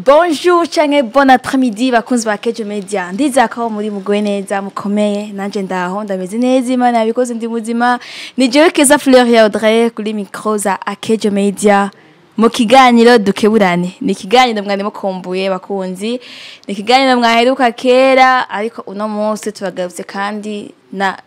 Bonjour canke bon après-midi bakunzi ba Kejo Media. Ndiza ko muri mugoye neza mukomeye nanje ndaho ndameze neza Imana yabikoze ndi muzima. Ni jewe Keza Fleur ya Audrey kuri micro za Kejo Media. Mu kiganiro dukeburane. Ni kiganiro mwari mukumbuye bakunzi. Ni kiganiro mwaheruka kera ariko uno munsi tubagarutse kandi na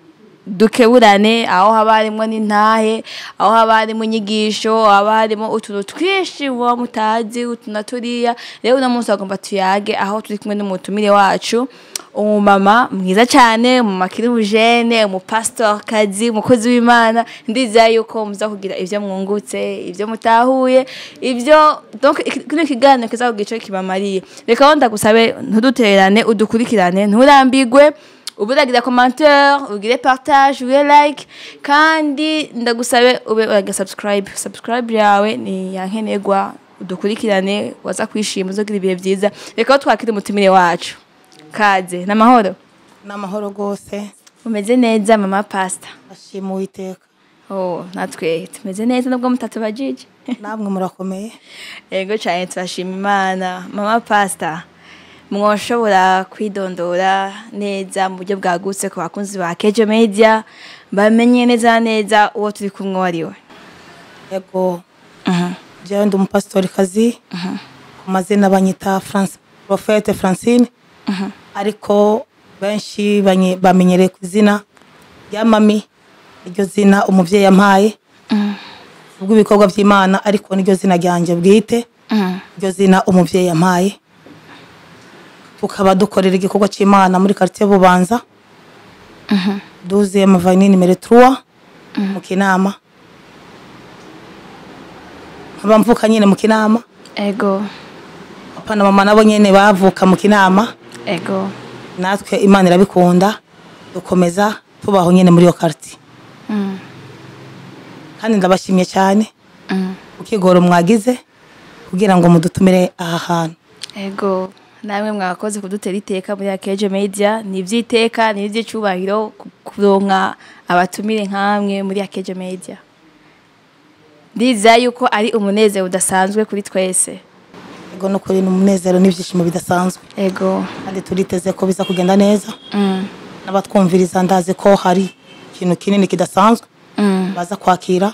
dukeburane aho haba harimo n'intahe aho haba harimo inyigisho haba harimo utuntu twinshi wa mutazi utunaturiya rero uno munsi agomba tuyage aho turi kumwe n'umutumire wacu umumama mwiza cyane mu makirujene mu pastor kazi umukozi w'Imana ndiza yuko muza kugira ivyo mwungutse ivyo mutahuye ivyo donc kino kiganiro kiza kugico kibamariye reka wonda gusabe ntudutererane udukurikirane nturambigwe uburagira commentaire ugire partage ugire like kandi ndagusabe ube uraga subscribe yawe ni yankenegwa udukurikirane waza kwishima uzogira ibihe byiza reka twakire umutumire wacu kaze namahoro gose umeze neza mama pastor ashima Uwiteka natwe tumeze neza nubwo mutatu bajije namwe murakomeye yego cyane twashima Imana mama pastor mwoshobora kwidondora neza mu buryo bwagutse ku bakunzi ba Kejo Media bamenye neza uwo turi kumwe wariwe yego je ndi umupastori kazi ku mazina banyita Prophète Francine ariko benshi bamenyereye ku izina rya mami iryo zina umuvyeyi yampaye ubwo ibikorwa by'Imana ariko niryo zina ryanje bwite iryo zina umuvyeyi yampaye tukaba dukorera igikorwa cy'Imana muri quartier Bubanza 12e avenue numero 3 mu Kinama abamvuka nyine mu Kinama ego papa na mama nabo nyene bavuka mu Kinama ego natwe Imana irabikunda dukomeza tubaho nyene muri yo quartier kandi ndabashimye cyane ukigoro mwagize kugira ngo mudutumire aha hantu ego namwe mwakoze kudutera iteka muri Kejo Media ni ivyiteka ni ivy'icubahiro kuronka abatumire nkamwe muri Kejo Media ndiza yuko ari umunezero udasanzwe kuri twese ego no kuri umunezero n'ivyishimo bidasanzwe ego kandi turiteze ko biza kugenda neza n'abatwumviriza ndaze ko hari ikintu kinini kidasanzwe baza kwakira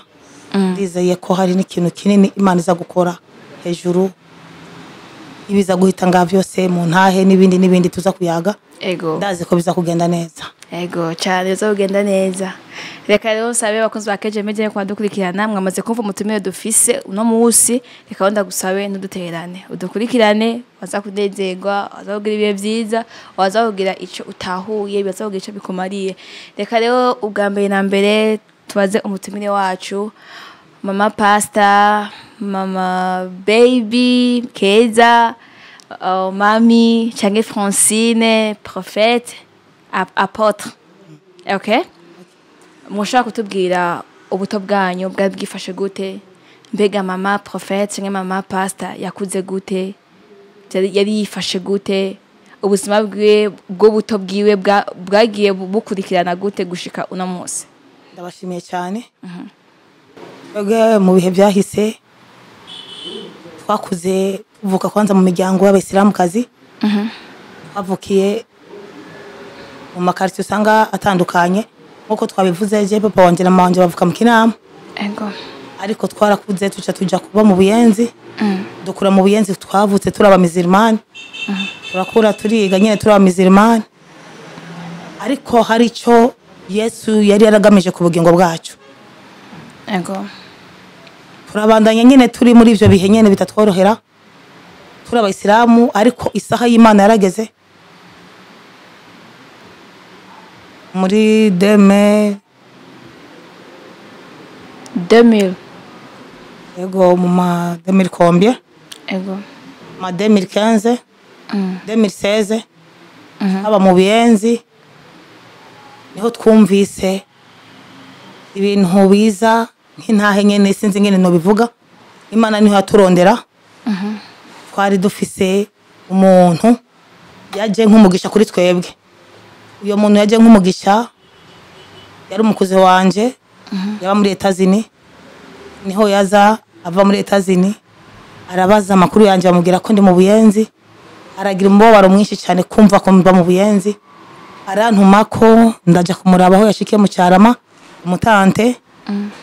ndizeye ko hari n'ikintu kinini Imana iza gukora hejuru ibiza guhita ngavyose mu ntahe n'ibindi tuza kuyaga ego ndazi ko biza kugenda neza ego cyane biza kugenda neza reka rero sabe bakunzi ba Kejo Media ko badukurikirana mwamaze kumva umutumire dufise uno munsi reka wonda gusabe ntudutererane udukurikirane waza kunezerwa waza kugira ibihe byiza waza kugira ico utahuye waza kugira ico bikomariye reka rero ubwambere na mbere tubaze umutumire wacu mama pastor mama baby Keza mami change Francine prophète apôtre okay mushaka kutubwira ubuto bwanyu bwifashe gute mbega mama prophète change mama pastor yakuze gute yari yifashe gute ubuzima bwo buto bwiwe bwagiye bukurikirana gute gushika uno munsi ndabashimiye cyane mu bihe byahise twakuze tuvuka kwanza mu miryango y'Abayisilamukazi twavukiye mu makarito usanga atandukanye nkuko twabivuze je papa wanje na mama wanje bavuka mu Kinama ariko twarakuze tuja kuba mu Buyenzi dukura mu Buyenzi twavutse turaba musulmani turakura turiga nyene turaba musulmani ariko hari ico Yesu yari yaragamije ku bugingo bwacu turabandanya nyene turi muri ivyo bihe nyene bitatworohera turi Abayisilamu ariko isaha y'Imana yarageze muri 2000 ego mu ma 2000 combien ego ma 2015 2016 aba mu Buyenzi niho twumvise ibintu biza nk'intahe nyene sinzi ngene no bivuga Imana niho yaturondera twari dufise umuntu yaje nk'umugisha kuri twebwe uyo muntu yaje nk'umugisha yari umukuze wanje yaba muri Etats-Unis niho yaza ava muri Etats-Unis arabaza amakuru yanjye bamubwira ko ndi mu Buyenzi, aragira umubabaro mwinshi cyane kumva ko mba mu Buyenzi, arantuma ko ndaja kumuraba aho yashikiye mu Cyarama umutante.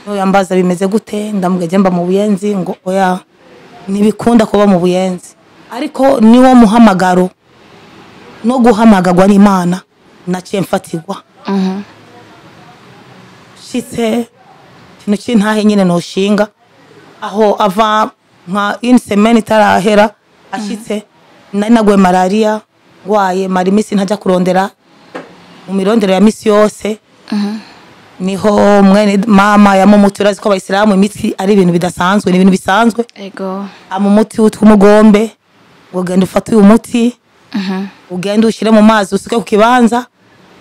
No yambaza bimeze gute, ndamubwiye mba mu Buyenzi, ngo oya nibikunda kuba mu Buyenzi, ariko niwo muhamagaro no guhamagagwa n'Imana naciye mfatirwa. Shitse kino kintahe nyine no shinga aho ava nka une semaine itarahera ashitse nari nagwe malaria ngwaye mari misi ntajya kurondera mu mirondero ya misi yose. Niho mwene mama yamumuti, urazi ko abayisilamu imitsi ari ibintu bidasanzwe, ni ibintu bisanzwe. Ego Amumuti w'umugombe ugenda ufata uyu muti, ugenda ushire mu mazi usuke ku kibanza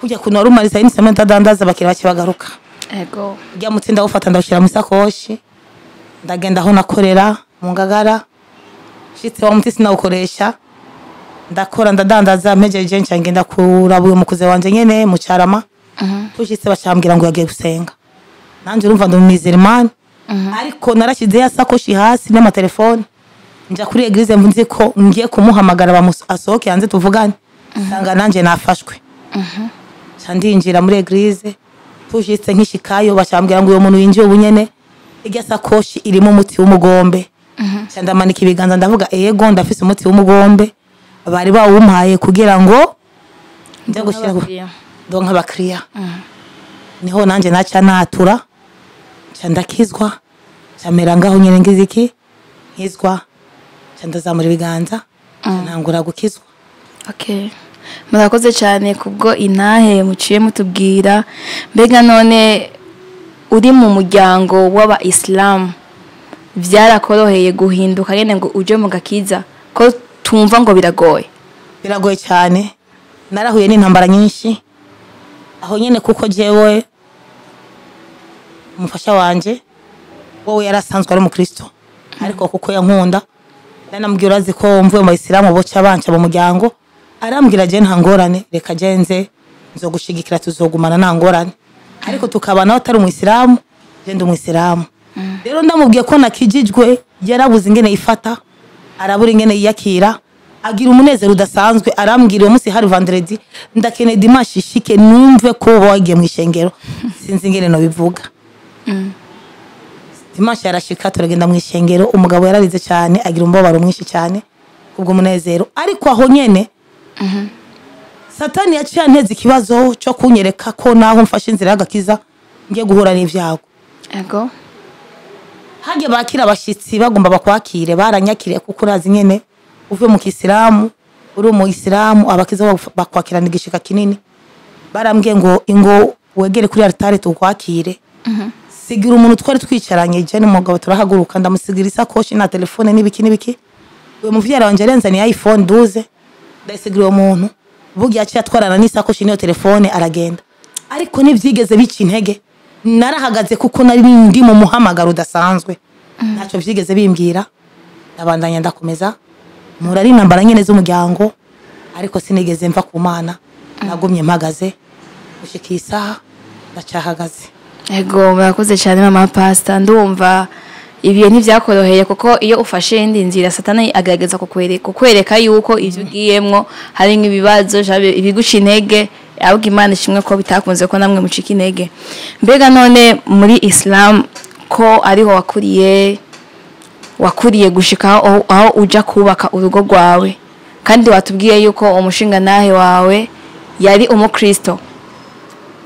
kujya kunorumariza ini semaine tadandaza bakira bakibagaruka. ego Ujya muti ndawufata ndawushira mu sakoshi, ndagenda aho nakorera mu Ngagara. Shitse wa muti sinawukoresha, ndakora ndadandaza mpejeje nca ngenda kuraba uyu mukuze wanje nyene mu Cyarama. Tushitse bacambwira ngo yagiye gusenga, nanje urumva ndo mumizirimani. Ariko narashize ya sakoshi hasi n'amatelefone, nja kuri eglise mvunze ko ngiye kumuhamagara asohoke hanze tuvugane, sanga nanje nafashwe. Ndinjira muri eglise, tushitse nkishikayo bacambwira ngo uyo muntu yinjiye ubunyene irya sakoshi irimo umuti w'umugombe. Ndamanika ibiganza ndavuga yego ndafise umuti w'umugombe, bari bawumpaye kugira ngo nje gushira donka bakriya. Niho nanje naca natura ndakizwa, camera ngaho nyene ngiziki nkizwa, ndazamura ibiganza ntangura gukizwa. Okay, murakoze cyane kubwo intahe muciye mutubwira. Mbega none uri mu muryango w'aba Islam byarakoroheye guhinduka nyene ngo uje mu gakiza ko tumva ngo biragoye? Biragoye cyane, narahuye n'intambara nyinshi aho nyene, kuko jewe umufasha wanje wowe yarasanzwe ari mu Kristo, ariko kuko yankunda namubwira urazi ko mvuye mu Isilamu boca banca mu muryango, arambwira je nta ngorane, reka jenze nzogushigikira tuzogumana nta ngorane, ariko tukabana atari mu Isilamu je ndi mu Isilamu. Rero ndamubwiye ko nakijijwe, yarabuze ingene ifata, arabura ingene yiyakira, agira umunezero udasanzwe. Arambwira uwo munsi hari vendredi, ndakene dimanche shike numve ko wagiye mu ishengero, sinzi ingene no bivuga. Dimanche yarashika turagenda mu ishengero, umugabo yararize cyane, agira umbabaro mwinshi cyane kubwo munezero. Ariko aho nyene Satani yaciye anteze ikibazo cyo kunyereka ko naho mfashe inzira y'agakiza ngiye guhura n'ivyago. Ego Hage bakira abashitsi bagomba bakwakire, baranyakiriye kuko urazi nyene uvuye mu Kisilamu, uri mu Isilamu abakiza bakwakirana igishika kinini. Barambwiye ngo ingo wegere kuri altare tukwakire. Sigira umuntu twari twicaranye je n'umugabo turahaguruka, ndamusigira isakoshi na telefone n'ibiki. Uwo muvyara wanje arenzani iPhone 12, ndayisigira uwo muntu bugi yaciye atwarana n'isakoshi n'iyo telefone aragenda. Ariko nivyigeze bica intege, narahagaze kuko nari ndi mu muhamagaro udasanzwe. Naco vyigeze bimbwira, ndabandanya ndakomeza murari nambara nyene z'umuryango, ariko sinigeze mva ku Mana, nagumye mpagaze gushikisa ndacahagaze. ego murakoze cyane mama pastor. Ndumva ibiye ntivyakoroheye kuko iyo ufashe indi nzira Satani agerageza kukwereka yuko ivyo ugiyemwo hari nk'ibibazo ibiguca intege, ahubwo Imana ishimwe ko bitakunze ko namwe mucika intege. Mbega none muri Islam ko ariho wakuriye gushika aho uja kubaka urugo rwawe, kandi watubwiye yuko umushinga nahe wawe yari umukristo,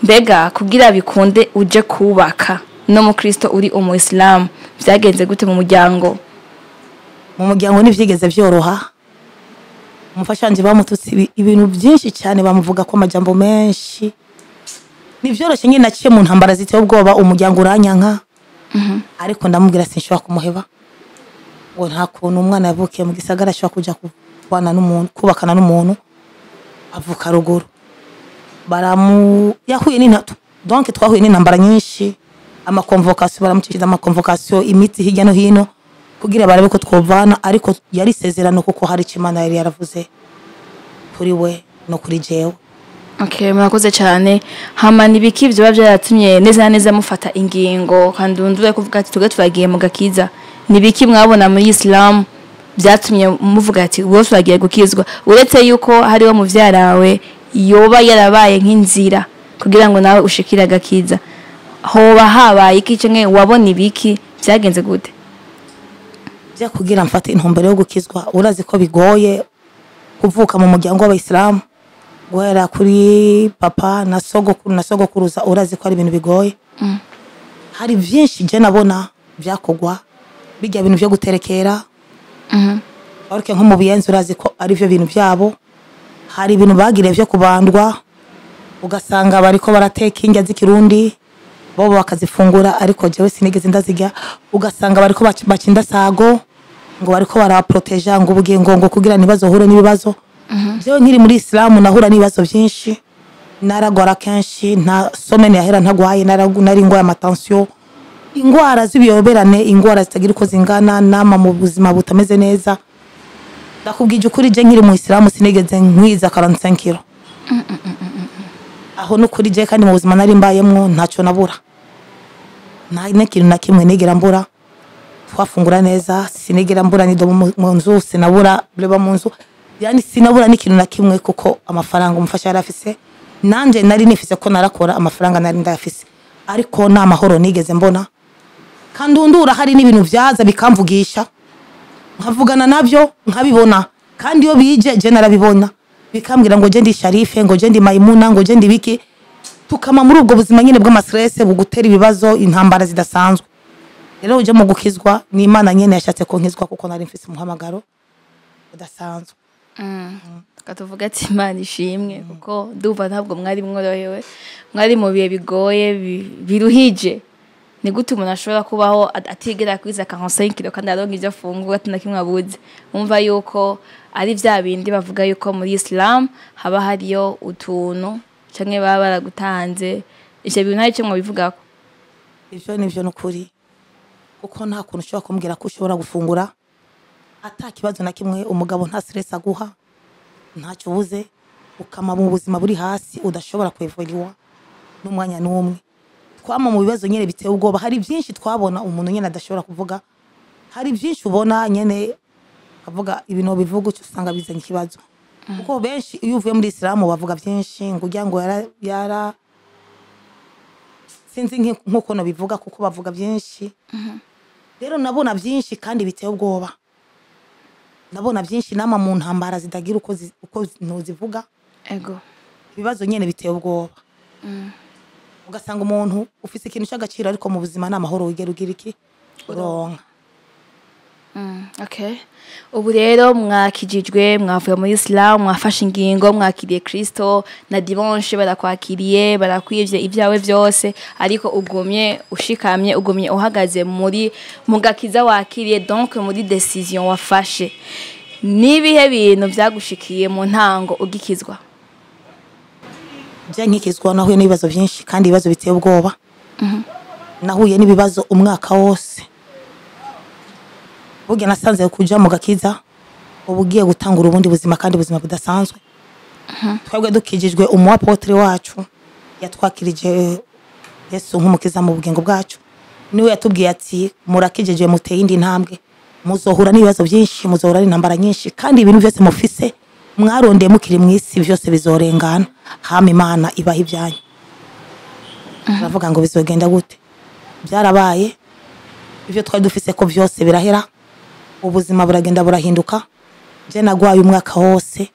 mbega kugira bikunde uje kubaka no mu Kristo uri Islam byagenze gute mu muryango? Mu muryango nivyigeze vyoroha, umufashanje bamututsi ibintu byinshi cyane, bamuvuga ko amajambo menshi, nivyoroshe nyine naciye mu ntambara ziteye ubwoba, umuryango uranyanka. Ariko ndamubwira sinshobora kumuheba, ngo nta kuntu umwana yavukiye mu gisagara ashobora kuja kubana n'umuntu, kubakana n'umuntu avuka ruguru. Yahuye n'intatu, donc twahuye n'intambara nyinshi, amakonvokasiyo baramucishiza amakonvokasiyo imiti hirya no hino kugira barabe ko twovana, ariko yari sezerano kuko hari Imana yari yaravuze kuri we no kuri jewe. Okay, murakoze cyane. Hama nibiki byo byaratumye neza mufata ingingo kandi undure kuvuga ati tuge turagiye mu gakiza? Nibiki mwabona muri Islam byatumye muvuga ati bose bagiye gukizwa uretse yuko hariho muvyarawe yoba yarabaye nk'inzira kugira ngo nawe ushikira agakiza hoba habaye iki canke wabona ibiki byagenze gute bya kugira mfate intumbero yo gukizwa urazi ko bigoye kuvuka mu muryango w'abayisilamu guhera kuri papa na sogokuruza urazi ko ari ibintu bigoye hari byinshi je nabona byakogwa bijya bintu byo guterekera ariko nko mu biyenzi urazi ko ari byo bintu byabo hari ibintu bagire byo kubandwa ugasanga bariko barateka indya z'ikirundi bo bakazifungura ariko jewe sinigeze ndazirya ugasanga bariko bacinda sago ngo bariko baraproteja ngo ubugiye ngo kugira nibazo hure n'ibibazo jewe nkiri muri Islam nahura n'ibibazo byinshi naragora kenshi nta somene yahera ntagwaye nari ngwa ya tension ingwara z'ibiyoberane ingwara zitagira uko zingana nama mu buzima butameze neza ndakubwije ukuri je nkiri mu Islam sinigeze nkwiza 45 kilo aho no kuri je kandi mu buzima nari mbayemwo ntaco nabura nta kintu na kimwe nigera mbura twafungura neza sinigera mbura nido mu nzu sinabura bleba mu nzu yani sinabura n'ikintu na kimwe kuko amafaranga umufasha yarafise nanje nari nifise ko narakora amafaranga nari ndafise ariko na mahoro nigeze mbona kandi undura hari n'ibintu vyaza bikamvugisha nkavugana navyo nkabibona kandi yo bije je narabibona bikambwira ngo je ndi Sharife ngo je ndi Maimuna ngo je ndi biki tukama muri ubwo buzima nyene bw'amastress bugutera ibibazo intambara zidasanzwe rero uje mu gukizwa ni Imana nyene yashatse ko nkizwa kuko nari mfise umuhamagaro udasanzwe katuvuga ati Imana ishimwe kuko duva ntabwo mwari mworohewe mwari mu bihe bigoye biruhije ni gute umuntu ashobora kubaho atigera kwiza 45 kilo kandi aronka ivyo afungura ati nakimwe abuze umva yuko ari vya bindi bavuga yuko muri Islam haba hariyo utuntu canke baba baragutanze ivyo bintu hari cyo mwabivugako ivyo nivyo nukuri kuko nta kuntu ushobora kumbwira ko ushobora gufungura ata kibazo na kimwe umugabo nta stress aguha ntacyo ubuze ukama mu buzima buri hasi udashobora kwevuriwa n'umwanya n'umwe twama mu bibazo nyene biteye ubwoba hari byinshi twabona umuntu nyene adashobora kuvuga hari byinshi ubona nyene kavuga ibintu bivuga usanga bizanye ikibazo kuko benshi iyo uvuye muri Islam bavuga byinshi ngo ujya ngo yara sinzi nkuko no bivuga kuko bavuga byinshi rero nabona byinshi kandi biteye ubwoba nabona byinshi nama mu ntambara zidagira uko ntuzivuga ego ibibazo nyene biteye ubwoba ugasanga umuntu ufise ikintu cy'agaciro ariko mu buzima n'amahoro wigera ugira iki uronka okay ubu rero mwakijijwe mwavuye muri Islam mwafashe ingingo mwakiriye Kristo na dimanche barakwakiriye barakwivye ivyawe byose ariko ugumye ushikamye ugumye uhagaze muri mugakiza wakiriye donc muri decision wafashe nibihe bintu byagushikiye mu ntango ugikizwa je nkikizwa nahuye n'ibibazo byinshi kandi ibibazo biteye ubwoba nahuye n'ibibazo umwaka wose buge nasanze kuja mu gakiza ubugiye gutangura ubundi buzima kandi buzima budasanzwe twebwe dukijijwe umuapotre wacu yatwakirije Yesu nk'umukiza mu bugingo bwacu niwe yatubwiye ati murakijije muteye indi ntambwe muzohura n'ibibazo byinshi muzohura n'intambara nyinshi kandi ibintu byose mufise mwarondeye mukiri mwisi byose bizorengana hama Imana ibaha ibyanyu baravuga ngo bizogenda gute byarabaye ivyo twari dufise ko byose birahera ubuzima buragenda burahinduka je nagwaye umwaka wose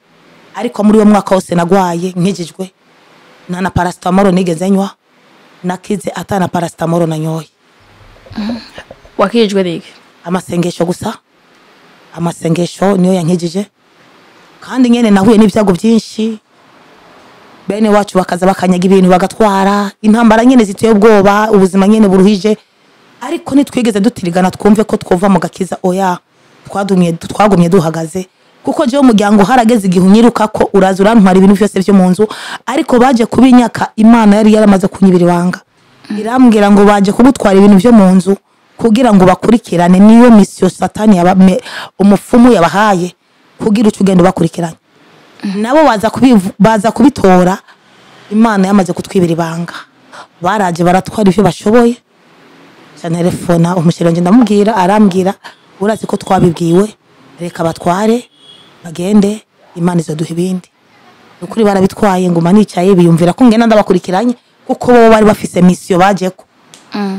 ariko muri uwo mwaka wose nagwaye nkijijwe na paracetamol nigeze nywa nakize atana paracetamol nanyoye wakijijwe rege amasengesho gusa amasengesho niyo yankijije kandi nyene nahuye n'ibyago byinshi bene wacu bakaza bakanyaga ibintu bagatwara intambara nyene ziteye ubwoba ubuzima nyene buruhije ariko nitwigeze dutirigana twumve ko twova mu gakiza oya twagumye duhagaze kuko je umuryango harageze igihunyiruka ko uraza urantwara ibintu byose byo mu nzu ariko baje kubinyaka Imana yari yaramaze kunyibira ibanga irambwira ngo baje kugutwara ibintu byo mu nzu kugira ngo bakurikirane niyo mission satani umufumu yabahaye kugira ucugendo bakurikiranye nabo baza kubitora Imana yamaze kutwibira ibanga baraje baratwara ivyo bashoboye telefona umushiranje ndamubwira arambwira urazi ko twabibwiwe reka batware bagende Imana izoduha ibindi ukuri barabitwaye nguma nicaye biyumvira ko ngena ndabakurikiranye kuko bo bari bafise mission bajeko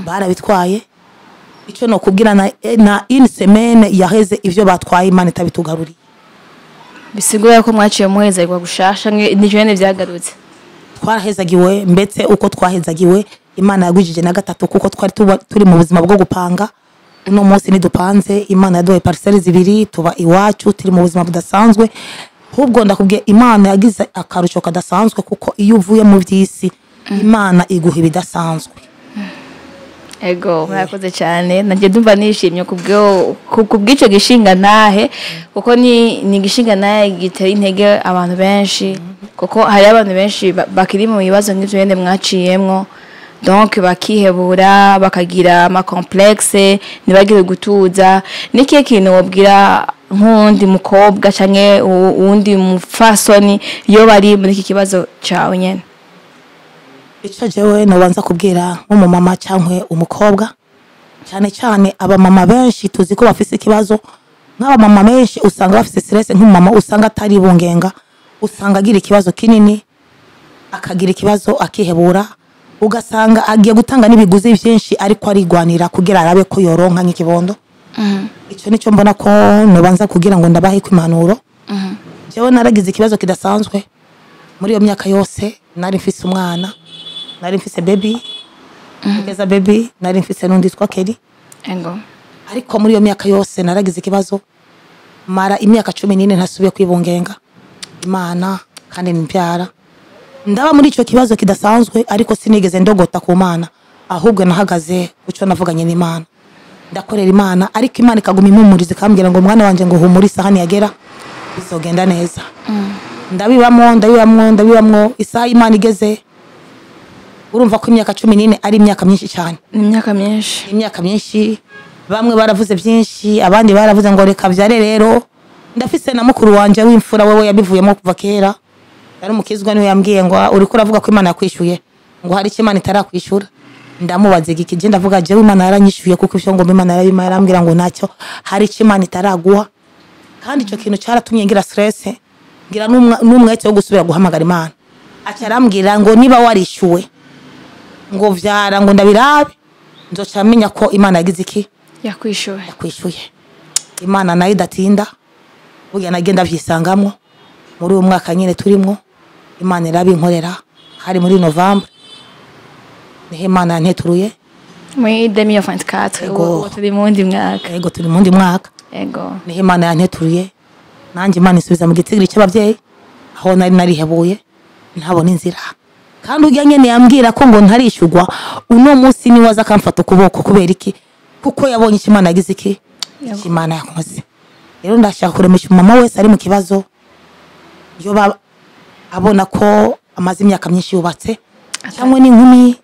barabitwaye ico no kubwira na une semaine yaheze ivyo batwaye Imana itabitugaruriye bisigura ko mwaciye muhezagirwa gushasha n'ijene vyagarutse twarahezagiwe mbetse uko twahezagiwe Imana yagwijije na gatatu kuko twari turi mu buzima bwo gupanga uno munsi nidupanze Imana yaduhaye parcelles zibiri tuba iwacu turi mu buzima budasanzwe hubwo ndakubwiye Imana yagize akaruco kadasanzwe kuko iyo uvuye mu vyisi Imana iguha ibidasanzwe ego murakoze cyane nanjye ndumva nishimye kubw'ico gishinga nahe kuko ni gishinga nahe gitera intege abantu benshi kuko hari abantu benshi bakiri mu bibazo nk'ivyo yende mwaciyemwo donc bakihebura bakagira ama complexe nibagire gutuza niki kintu wobwira nk'undi mukobwa canke uwundi mufasoni iyo bari muri iki kibazo cawe nyene ico jewe nobanza kubwira nk'umumama cankwe umukobwa cyane cyane abamama benshi tuzi ko bafise ikibazo nk'abamama benshi usanga bafise stress nk'umumama usanga atari bungenga usanga agira ikibazo kinini akagira ikibazo akihebura ugasanga agiye gutanga n'ibiguzi byinshi ariko arigwanira kugira arabe ko yoronka nk'ikibondo ico nico mbona ko nobanza kugira ngo ndabahe kwimanuro jewe naragize ikibazo kidasanzwe muri iyo myaka yose nari mfise umwana nari mfise baby kugeza baby nari mfise nundi twa Kelly ariko muri iyo myaka yose naragize ikibazo mara imyaka 14 ntasubiye kwibungenga Imana kandi nimbyara ndaba muri ico kibazo kidasanzwe ariko sinigeze ndogota ku Mana ahubwo nahagaze uco navuganye n'Imana ndakorera Imana ariko Imana ikaguma impumuriza kambwira ngo mwana wanje ngo humurisa hani yagera bizogenda neza ndabibamwo isaha Imana igeze urumva ko imyaka 14 ari imyaka myinshi cyane imyaka myinshi bamwe baravuze byinshi abandi baravuze ngo reka vyare rero ndafise na mukuru wanje w'imfura wewe yabivuyemo kuva kera yari umukizwa niwe yambwiye ngo uri kuravuga ko Imana yakwishuye ngo hari iki Imana itarakwishura ndamubaze iki je ndavuga je Imana yaranyishuye kuko ivyo ngo Imana yarambwira ngo nacyo hari iki Imana itaraguha kandi ico kintu cyaratumye ngira stress ngira n'umwete wo gusubira guhamagara Imana acyarambwira ngo niba warishuwe ngo vyara ngo ndabirabe nzocamenya ko Imana yagize iki yakwishuye Imana nayo idatinda burya nagenda vyisangamwo muri uyu mwaka nyine turimo Imana irabinkorera hari muri November nihe Imana yanteturuye muri 2024 turi mu ndi mwaka ego turi mu ndi mwaka ego nihe Imana yanteturuye nanje Imana isubiza mu gitigiri cy'abavyeyi aho nari hebuye ntabona inzira kandi ujya nyene yambwira ko ngo ntarishugwa uno munsi ni waza kamfata ukuboko kubera iki kuko yabonye Imana yagize iki Imana yakoze rero ndashaka kuremesha mama wese ari mu kibazo yo abona ko amazi imyaka myinshi yubatse cyangwa n'inkumi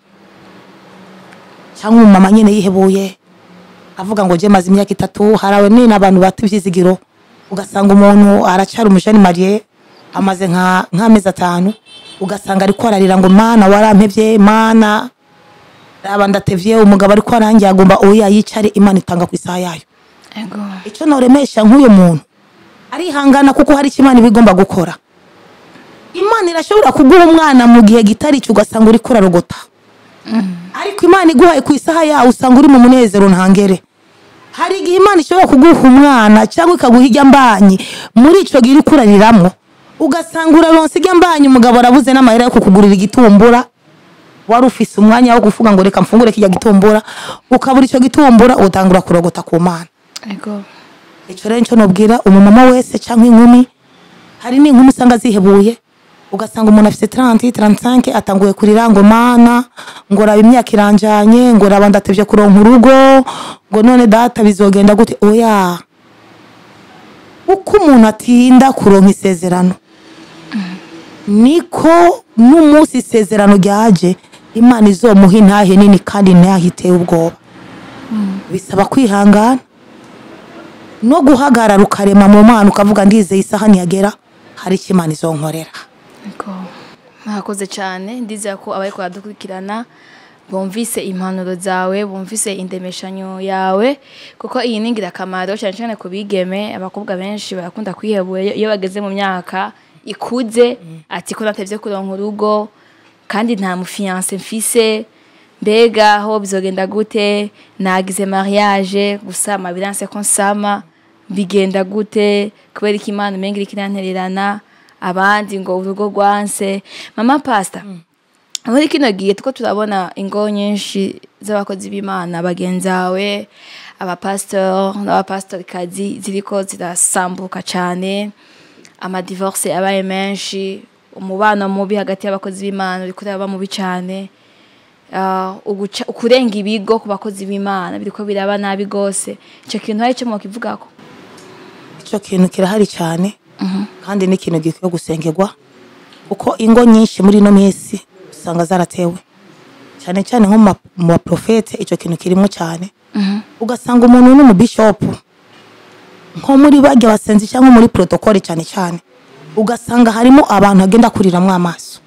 cyangwa mama nyene yihebuye avuga ngo je mazi imyaka 3 harawe ni nabantu batuvyizigiro ugasanga umuntu aracyari umujani mariye amaze nk'amezi 5 ugasanga ariko ararira ngo Mana warampevye Mana raba ndatevye umugabo ariko arangiye agomba oya yicare Imana itanga ku isaha yayo ego ico noremesha nk'uyo muntu ari hangana kuko hari Imana bigomba gukora Imana irashobora kuguha umwana mu gihe gitari cyo ugasanga uri kurarogota ariko Imana iguhaye ku isaha yawe usanga uri mu munezero ntangere hari igihe Imana ishobora kuguha umwana cyangwa ikaguha ijya mbanyi muri ico gihe uri kurariramwo ugasanga uraronse ijya mbanyi umugabo arabuze n'amahera yo kukugurira igitumbura wari ufise umwanya wo kuvuga ngo reka mfungure kijya gitumbura ukabura ico gitumbura utangura kurogota ku Mana ego ico rero nco nobwira umumama wese cyangwa inkumi hari n'inkumi usanga zihebuye ugasanga umuntu afite 30 35 atanguye kurira ngo Mana ngo raba imyaka iranjanye ngo raba ndatevye kuronka urugo ngo none data bizogenda gute oya uko umuntu atinda kuronka isezerano niko n'umunsi isezerano ryaje Imana izomuha intahe nini kandi ntahiteye ubwoba bisaba kwihangana no guhagarara ukarema mu Mana ukavuga ndizeye isaha niyagera hari Imana izonkorera ego mwakoze cyane ndizeye ko abaye kwadukurikirana bumvise impanuro zawe bumvise indemeshanyo yawe kuko iyi ni ingirakamaro cyane cyane ku bigeme abakobwa benshi barakunda kwihebura iyo bageze mu myaka ikuze ati ko natevye kuronka urugo kandi nta mufiance mfise mbega aho bizogenda gute nagize mariage gusa amabilance konsama bigenda gute kubera ko Imana umenga iriko irantererana abandi ngo urugo rwanse mama pastor muri kino gihe tuko turabona ingo nyinshi z'abakozi b'Imana bagenzawe abapastor n'abapastorikazi ziriko zirasambuka cyane amadivorce abaye menshi umubano mubi hagati y'abakozi b'Imana uriko uraba mubi cyane ukurenga ibigo ku bakozi b'Imana biriko biraba nabi gose ico kintu hari cyo mukivugako ico kintu kirahari cyane kandi ni kintu gikwiye gusengerwa uko ingo nyinshi muri no misi usanga zaratewe cyane cyane nko mu baprofete ico kintu kirimo cyane ugasanga umuntu n'umu bishop nko muri bajya basenzi cyangwa muri protocole cyane cyane ugasanga harimo abantu agenda kuriramwe amaso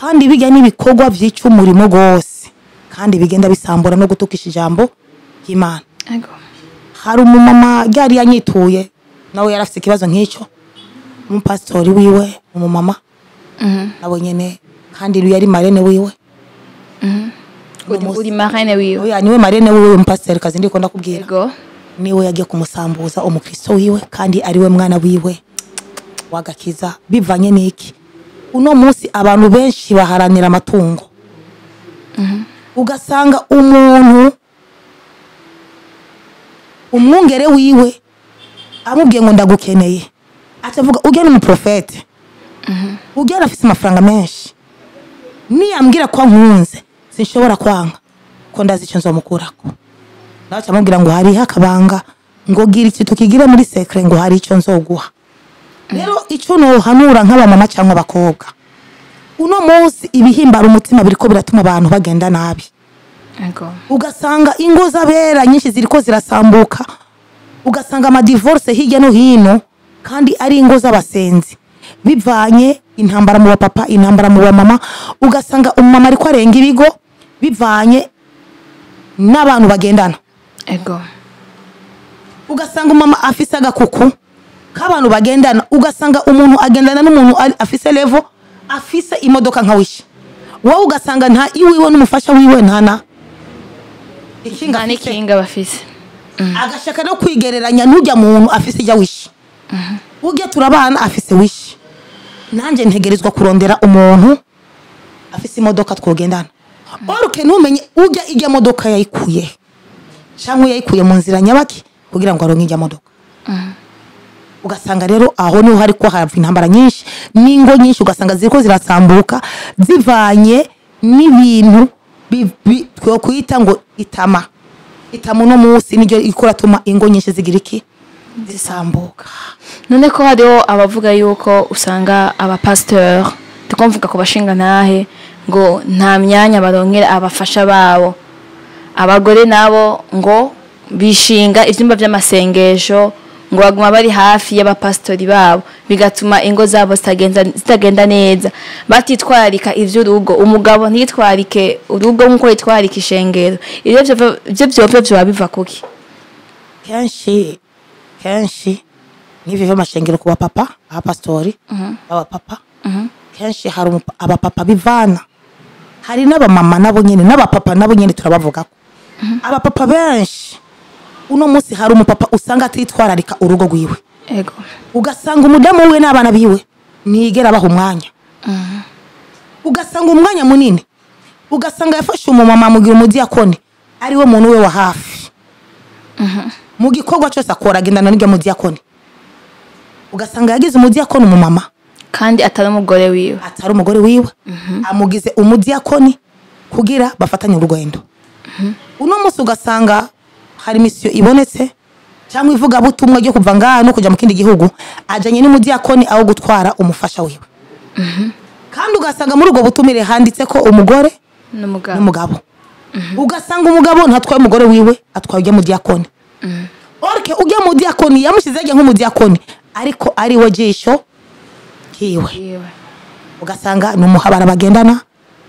kandi bijya n'ibikorwa by'ica umurimo gose kandi bigenda bisambura no gutukisha ijambo y'Imana hari umumama yari yanyituye nawe yarafite ikibazo nk'icyo umupastori wiwe umumama nabo nyene kandi yari marene wiwe uri marene wiwe oya niwe marene wiwe umupastori kazi ndiko ndakubwira niwe yagiye kumusambuza umukristo wiwe kandi ariwe mwana wiwe wagakiza bivanye n'iki uno munsi abantu benshi baharanira amatungo ugasanga umuntu umwungere wiwe amubwiye ngo ndagukeneye atavuga ugena umuprofete ugera afite amafaranga menshi niyambwira ko nkunze sinshobora kwanga ko ndazi icyo nzomukurako nawe cyamubwira ngo hari hakabanga ngo gira iki tukigire muri secret ngo hari icyo nzoguha rero icyo no hanura nk'abamama cyangwa abakobwa uno munsi ibihimbara umutima biriko biratuma abantu bagenda nabi ugasanga ingo z'abera nyinshi ziriko zirasambuka ugasanga ama divorce hirya no hino kandi ari ingo z'abasenzi bivanye intambara mu bapapa intambara mu bamama ugasanga umumama ariko arenga ibigo bivanye n'abantu bagendana ugasanga umama afise agakuku k'abantu bagendana ugasanga umuntu agendana n'umuntu afise level afise imodoka nka wishi wowe ugasanga nta iwiwe n'umufasha wiwe ntana ikinga bafise agashaka no kwigereranya n'ujya muntu afise ijya wishi ujya turabana afise wishi nanje ntegerezwa kurondera umuntu afise imodoka twogendana oruke ntumenye ujya ijya modoka yayikuye cyangwa yayikuye mu nzira nyabaki kugira ngo aronke ijya modoka ugasanga rero aho niho hari ko hava intambara nyinshi n'ingo nyinshi ugasanga ziriko zirasambuka zivanye n'ibintu twe kwita ngo itama no munsi niryo ikoratuma ingo nyinshi zigira iki zisambuka none ko hariho abavuga yuko usanga abapasteur tukomvuga ko bashinga nahe ngo nta myanya baronkera abafasha babo abagore nabo ngo bishinga ivyumba by'amasengesho ngo baguma bari hafi y'abapastori babo bigatuma ingo zabo zitagenda neza batitwarika ivy'urugo umugabo ntitwarike urugo nkuko yitwarika ishengero ivyo byo biva kuki kenshi n'ivyo amashengero ku bapapa abapastori abapapa kenshi hari abapapa bivana hari n'abamama nabo nyene n'abapapa nabo nyene turabavuga ko abapapa benshi uno munsi hari umupapa usanga atitwararika urugo rwiwe ugasanga umudamu we n'abana biwe nigera baho umwanya ugasanga umwanya munini ugasanga yafashe umumama mugira umudiyakoni ari we muntu we wa hafi mu gikorwa cyose akora agendana n'iryo mudiyakoni ugasanga yagize umudiyakoni umumama kandi atari umugore wiwe amugize umudiyakoni kugira bafatanye urugendo uno munsi ugasanga hari misiyo ibonetse cyangwa ivuga butumwa ryo kuva ngaha no kujya mu kindi gihugu ajanye n'umudiyakoni aho gutwara umufasha wiwe kandi ugasanga muri ubwo butumire handitse ko umugore n'umugabo ugasanga umugabo ntatwaye umugore wiwe atwaye ujya mu diyakoni orke ujya mu diyakoni yamushizeje nk'umudiyakoni ariko ari we jisho kiwe ugasanga n'umuhabara bagendana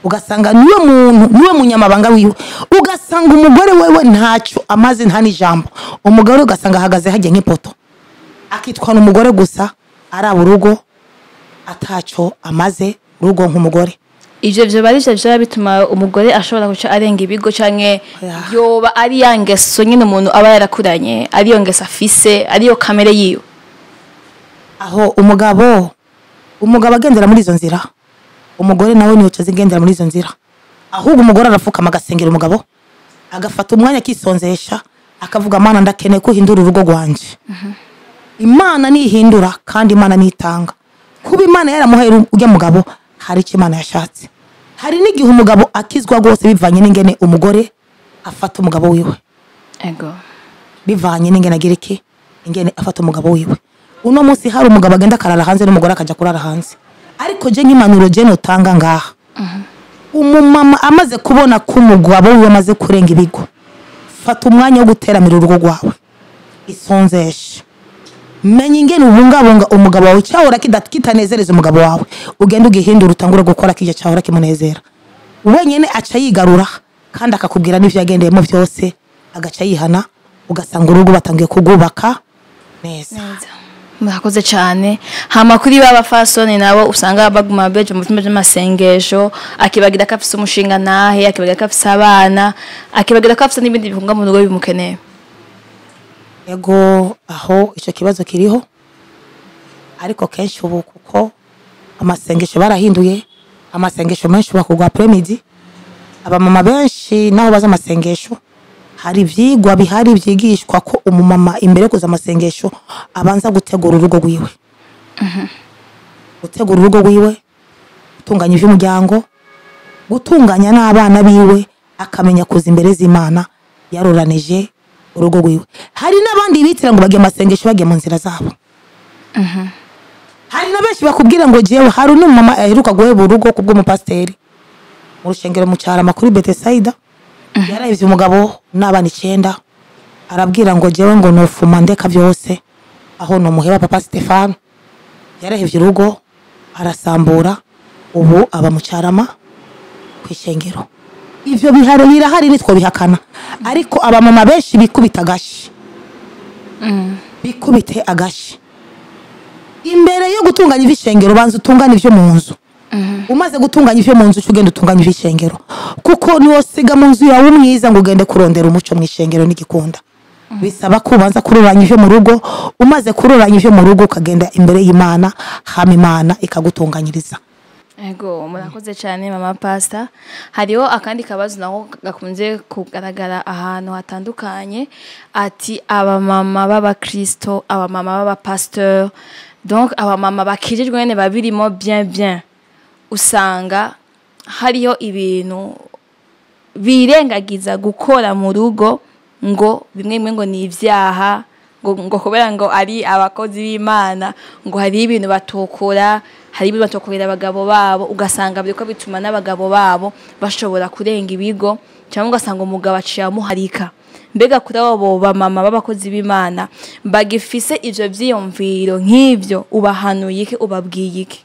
ugasanga niwe munyamabanga wiwe, ugasanga umugore wewe ntacyo amaze nta n'ijambo, umugore ugasanga ahagaze hajye nk'ipoto akitwana umugore gusa araba urugo atacyo amaze urugo nk'umugore. Ivyo byo bari bituma umugore ashobora guca arenga ibigo canke yoba ari yangeso nyine umuntu aba yarakuranye ari yo ngeso afise ari yo kamere yiwe. Aho umugabo agendera muri izo nzira, umugore nawe niyo cazigendera muri izo nzira. Ahubwo umugore arafukama agasengera umugabo agafata umwanya akisonzesha akavuga Mana ndakeneye ko hindura urugo rwanje. Imana nihindura kandi Imana nitanga. Kuba Imana yaramuhaye ujya mugabo hari icyo Imana yashatse. Hari n'igihe umugabo akizwa rwose bivanye n'ingene umugore afata umugabo wiwe. Ego. Bivanye n'ingene agira iki, ingene afata umugabo wiwe. Uno munsi hari umugabo agenda akarara hanze n'umugore akaja kurara hanze. Ariko je nk'impanuro je notanga ngaha. Umumama amaze kubona ko umugabo wiwe amaze kurenga ibigo, fata umwanya wo guteramira urugo rwawe. Isonzeshe. Menya ingene ubungabunga umugabo wawe cyahora kitanezereza umugabo wawe, ugenda ugihindura utangura gukora kije cyahora kimunezera. Wenyene aca yigarura kandi akakubwira n'ivyo yagendeyemo byose, agaca yihana, ugasanga urugo batangiye kugubaka neza. Murakoze cyane. Hama kuri baba fasoni nabo usanga baguma beje mu byumba by'amasengesho, akibagira ko afise umushinga nahe, akibagira ko afise abana, akibagira ko afise n'ibindi bihunga mu rugo bimukeneye. Ego aho icyo kibazo kiriho, ariko kenshi ubu kuko amasengesho barahinduye, amasengesho menshi bakugwa premidi, abamama benshi naho baza amasengesho hari ivyigwa bihari byigishwa ko umumama imbere kuza amasengesho abanza gutegura urugo rwiwe. Gutegura urugo rwiwe, gutunganya ivy'umuryango, gutunganya n'abana biwe, akamenya kuza imbere z'Imana yaroranije urugo rwiwe. Hari n'abandi bitira ngo bagiye amasengesho bagiye mu nzira zabo. Hari na benshi bakubwira ngo jewe hari n'umumama aheruka guheba urugo kubwo umupasteri mu rushengero mu cyarama kuri Bethsaida. Yarahivye umugabo n'abana 9, arabwira ngo jewe ngo nofuma ndeka byose aho no muheba papa Stefano. Yarahivye urugo arasambura, ubu aba mu cyarama kwishengero. Ivyo birahari nitwo bihakana, ariko abamama benshi bikubita agashi. Bikubite agashi. Imbere yo gutunganya ibishengero banza utunganya ivyo mu nzu. Umaze gutunganya ivyo mu nzu ugenda utunganya ibishengero, kuko niwo siga mu nzu yawe mwiza ngo ugende kurondera umuco mu ishengero n'igikunda. Bisaba kubanza kururanya ivyo mu rugo, umaze kururanya ivyo mu rugo ukagenda imbere y'Imana, hama Imana ikagutunganyiriza. Ego murakoze cyane mama pastor. Hariho akandi kabazo naho gakunze kugaragara ahantu hatandukanye, ati abamama baba Kristo, abamama baba pasteur, donc abamama bakirijwe nyene babirimo bien usanga hariyo ibintu birengagiza gukora mu rugo, ngo bimwe ngo ni ivyaha, ngo kubera ngo ari abakozi b'Imana, ngo hari ibintu batokora, hari ibintu batokorera abagabo babo, ugasanga biriko bituma n'abagabo babo bashobora kurenga ibigo, cyangwa ugasanga umugabo aciye amuharika. Mbega kuri abo bamama b'abakozi b'Imana bagifise ivyo vyiyumviro nk'ivyo, ubahanuye iki, ubabwiye iki?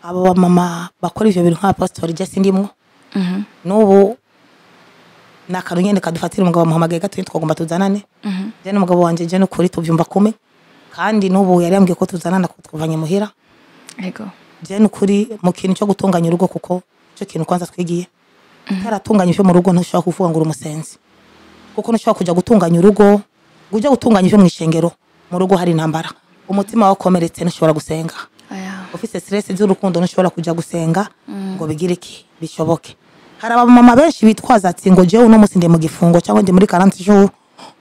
Abo bamama bakora ivyo bintu nka pastor je sindimwo. Nubu nakaru nyene kadufatira umugabo muhamagaye gato twagomba tuzanane. Je n'umugabo wanje je no kuri tuvyumva kume, kandi nubu yari yambwiye ko tuzanana kutuvanye muhira. Ego. Je n'ukuri mu kintu cyo gutunganya urugo, kuko cyo kintu kwanza twigiye. Taratunganya ivyo mu rugo ntushobora kuvuga ngo umusenzi. Kuko ntushobora kuja gutunganya urugo, ujya gutunganya ivyo mu ishengero, mu rugo hari intambara. Umutima wakomeretse ntushobora gusenga. Ufise stress z'urukundo ntushobora kuja gusenga ngo bigire iki bishoboke. Hari abamama benshi bitwaza ati ngo jewe uno musi ndi mu gifungo cyangwa ndi muri 40 jours,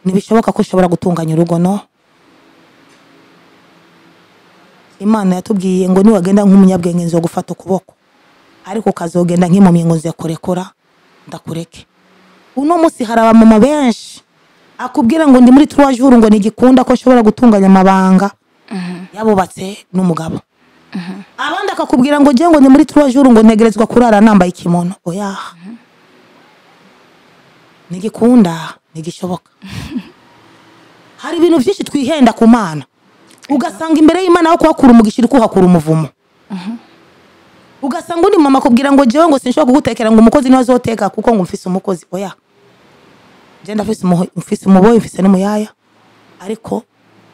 nibishoboka ko ushobora gutunganya urugo. No, Imana yatubwiye ngo niwagenda nk'umunyabwenge nzo gufata ukuboko, ariko kazogenda nk'impumyi ngo nze kurekura ndakureke. Uno musi hari abamama benshi akubwira ngo ndi muri 3 jours ngo nigikunda ko ushobora gutunganya amabanga yabubatse n'umugabo. Abandi akakubwira ngo je ngo ndi muri 3 jours ngo ntegerezwa kurara nambaye ikimono. Oya, nigikunda nigishoboka. Hari ibintu byinshi twihenda ku Mana, ugasanga imbere y'Imana aho kwakura umugisha uri kuhakura umuvumo. ugasanga undi mama akubwira ngo jewe ngo sinshobora kugutekera ngo umukozi niwe azoteka kuko ngo mfise umukozi oya je ndafise umuboyi mfise n'umuyaya ariko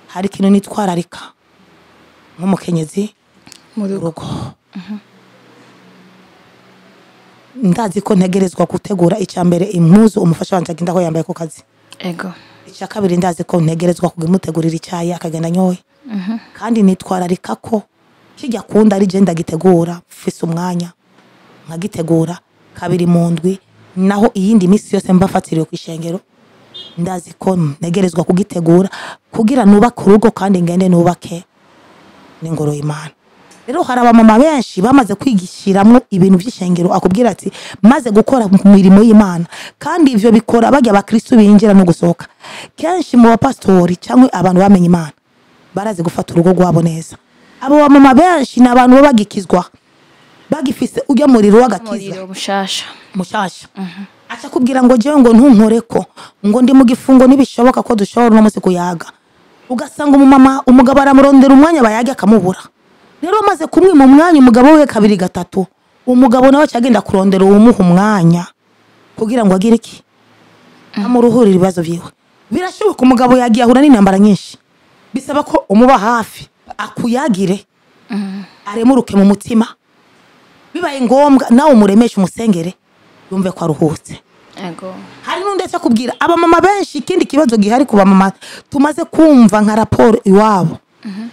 hari ikintu nitwararika nk'umukenyezi mu rugo ndazi ko ntegerezwa gutegura icyambere impuzu umufasha wanje agenda ko yambaye ku kazi ego icya kabiri ndazi ko ntegerezwa kugimutegurira icyayi akagenda nyoye kandi nitwararika ko kijya kunda ari je ndagitegura mfise umwanya nkagitegura kabiri mu ndwi naho iyindi misi yose mbafatiriwe ku ishengero ndazi ko ntegerezwa kugitegura kugira nubake urugo kandi ngende nubake n'ingoro y'Imana. Rero hari abamama benshi bamaze kwigishiramwo ibintu by'ishengero akubwira ati maze gukora mu mirimo y'Imana kandi ivyo bikora bajya abakristo binjira no gusohoka. Kenshi mu bapastori cyangwa abantu bamenye Imana barazi gufata urugo rwabo neza. Abo bamama benshi n'abantu babagikizwa bagifise ujya muriro w'agakiza mushasha acha kubwira ngo jewe ngo ntunkoreko ngo ndi mu gifungo nibishoboka ko dushobora no musi kuyaga ugasanga umugabo aramurondera umwanya bayage akamubura. Rero amaze kumwima umwanya umugabo we kabiri gatatu umugabo nawe cyagenda kurondera umuha umwanya kugira ngo agire iki amuruhurira ibibazo byiwe. Birashoboka umugabo yagiye ahura n'intambara nyinshi bisaba ko umuba hafi akuyagire aremuruke mu mutima bibaye ngombwa nawe umuremeshe umusengere yumve ko aruhutse. Ego hari n'undetse kubwira abamama benshi ikindi kibazo gihari ku bamama tumaze kumva nka raporo iwabo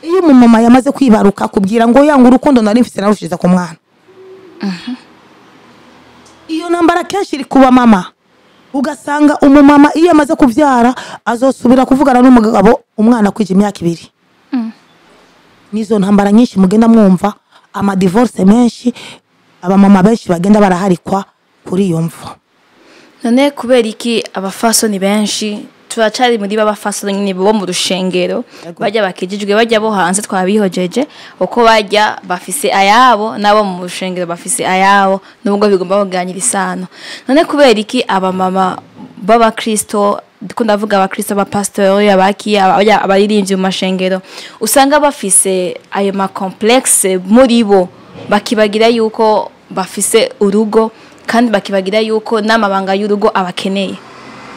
iyo umumama yamaze kwibaruka kubwira ngo yanga urukundo nari mfise narushiza ku mwana iyo nambara kenshi iri kuba mama ugasanga umumama iyo yamaze kuvyara azosubira kuvugana n'umugabo umwana kwije imyaka 2 nizo ntambara nyinshi mugenda mwumva ama divorce menshi abamama benshi bagenda baraharikwa kuri iyo mvu. None kubera iki abafasoni benshi turacari muri babafasoni nyine bo mu rushengero bajya bakijijwe bajya bo hanze twabihojeje uko bajya bafise ayabo nabo mu rushengero bafise ayabo nubwo bigomba kuganyira isano. None kubera iki abamama baba Kristo dukunda vuga abakristo ba pastor yabaki abaririmbyi mu mashengero usanga bafise ayo ma complexe muri bo bakibagira yuko bafise urugo kandi bakibagira yuko namabanga y'urugo abakeneye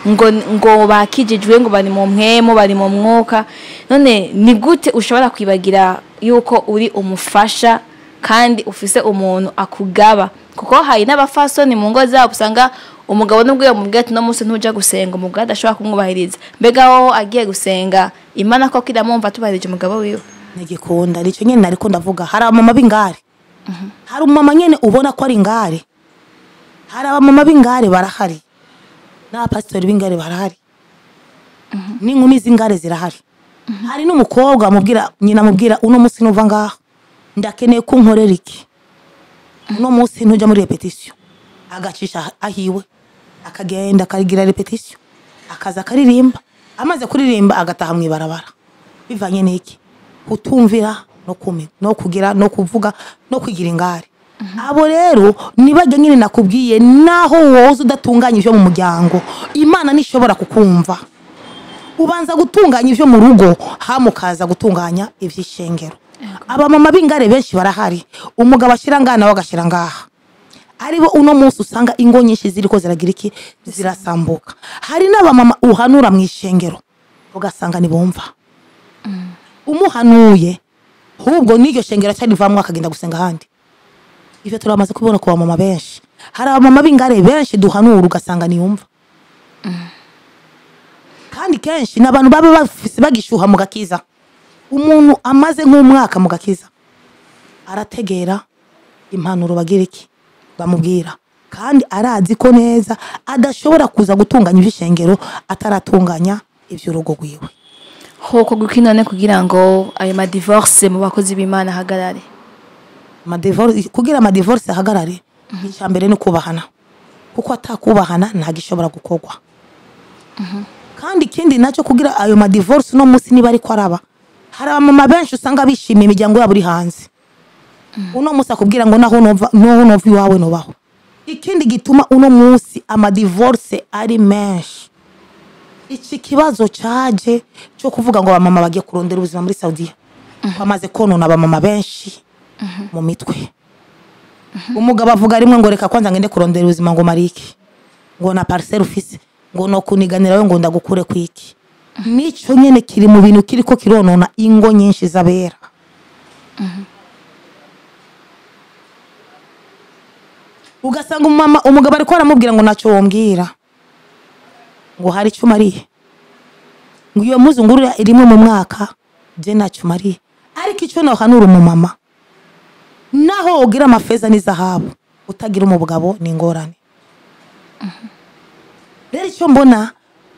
ngo bakijijwe ngo bari mu mpwemo bari mu mwuka. None ni gute ushobora kwibagira yuko uri umufasha kandi ufise umuntu akugaba kuko hari n'abafasoni mu ngo zabo usanga umugabo nubwo yamubwiye ati no munsi ntuja gusenga umugabo adashobora kumwubahiriza mbega wowe agiye gusenga Imana ko kiramumva tubahirije umugabo wiwe nigikunda nicyo nyene nariko ndavuga. Hari abamama b'ingare hari umama nyene ubona ko ari ingare hari abamama b'ingare barahari n'abapastori b'ingare barahari n'inkumi z'ingare zirahari hari n'umukobwa amubwira nyina amubwira uno munsi nuva ngaha ndakeneye ko nkorera iki uno munsi ntuja muri repetition agacisha ahiwe akagenda akagira repetition akaza karirimba amaze kuririmba agataha mwibarabara bivanye n'iki kutumvira no kugira no kuvuga no kwigira ingare. Abo rero nibajye nyine nakubwiye naho wowe udatunganya ivyo mu muryango Imana nishobora kukumva ubanza gutunganya ivyo mu rugo hamukaza gutunganya ivy'ishengero. Abamama b'ingare benshi barahari umugabo ashira ngana wagashira ngaha aribo uno munsi usanga ingo nyinshi ziriko ziragira iki zirasambuka. Hari n'abamama uhanura mu ishengero ugasanga nibumva umuhanuye hubwo n'iryo shengero cyarivamwe akagenda gusenga handi. Ivyo turamaze kubona ku bamama benshi hari abamama b'ingare benshi duhanura ugasanga niyumva kandi kenshi n'abantu baba bafise bagishuha mu gakiza. Umuntu amaze nk'umwaka mu gakiza arategera impanuro bagira iki bamubwira kandi arazi ko neza adashobora kuza gutunganya ivy'ishengero ataratunganya ivy'urugo rwiwe. Hoko gukinane kugira ngo ayo ma divorce mu bakozi b'Imana hagarare kugira ama divorce hagarare icyambere no kubahana kuko atakubahana nta gishobora gukogwa kandi ikindi nacyo kugira ayo ma divorce no musi niba ari ko araba hari abamama benshi usanga bishimiye imiryango yabo uri hanze uno musi akubwira ngo naho nova iwawe nobaho. Ikindi gituma uno musi ama divorce ari menshi iki kibazo caje cyo kuvuga ngo abamama bagiye kurondera ubuzima muri Saudiya bamaze konona abamama benshi mu mitwe umugabo avuga rimwe ngo reka kwanza ngende kurondera ubuzima ngo mariki ngo na parcelle ufise ngo no kuniganira we ngo ndagukure kwiki nico nyene kiri mu bintu kiriko kironona ingo nyinshi zabera. Ugasanga umugabo ariko aramubwira ngo naco wombwira ngo hari cyo mariye ngo iyo muzungurura irimwe mu mwaka je naco mariye ariko ico no hanura umumama naho ugira amafeza n'izahabu utagira umugabo ni ingorane. Rero icyo mbona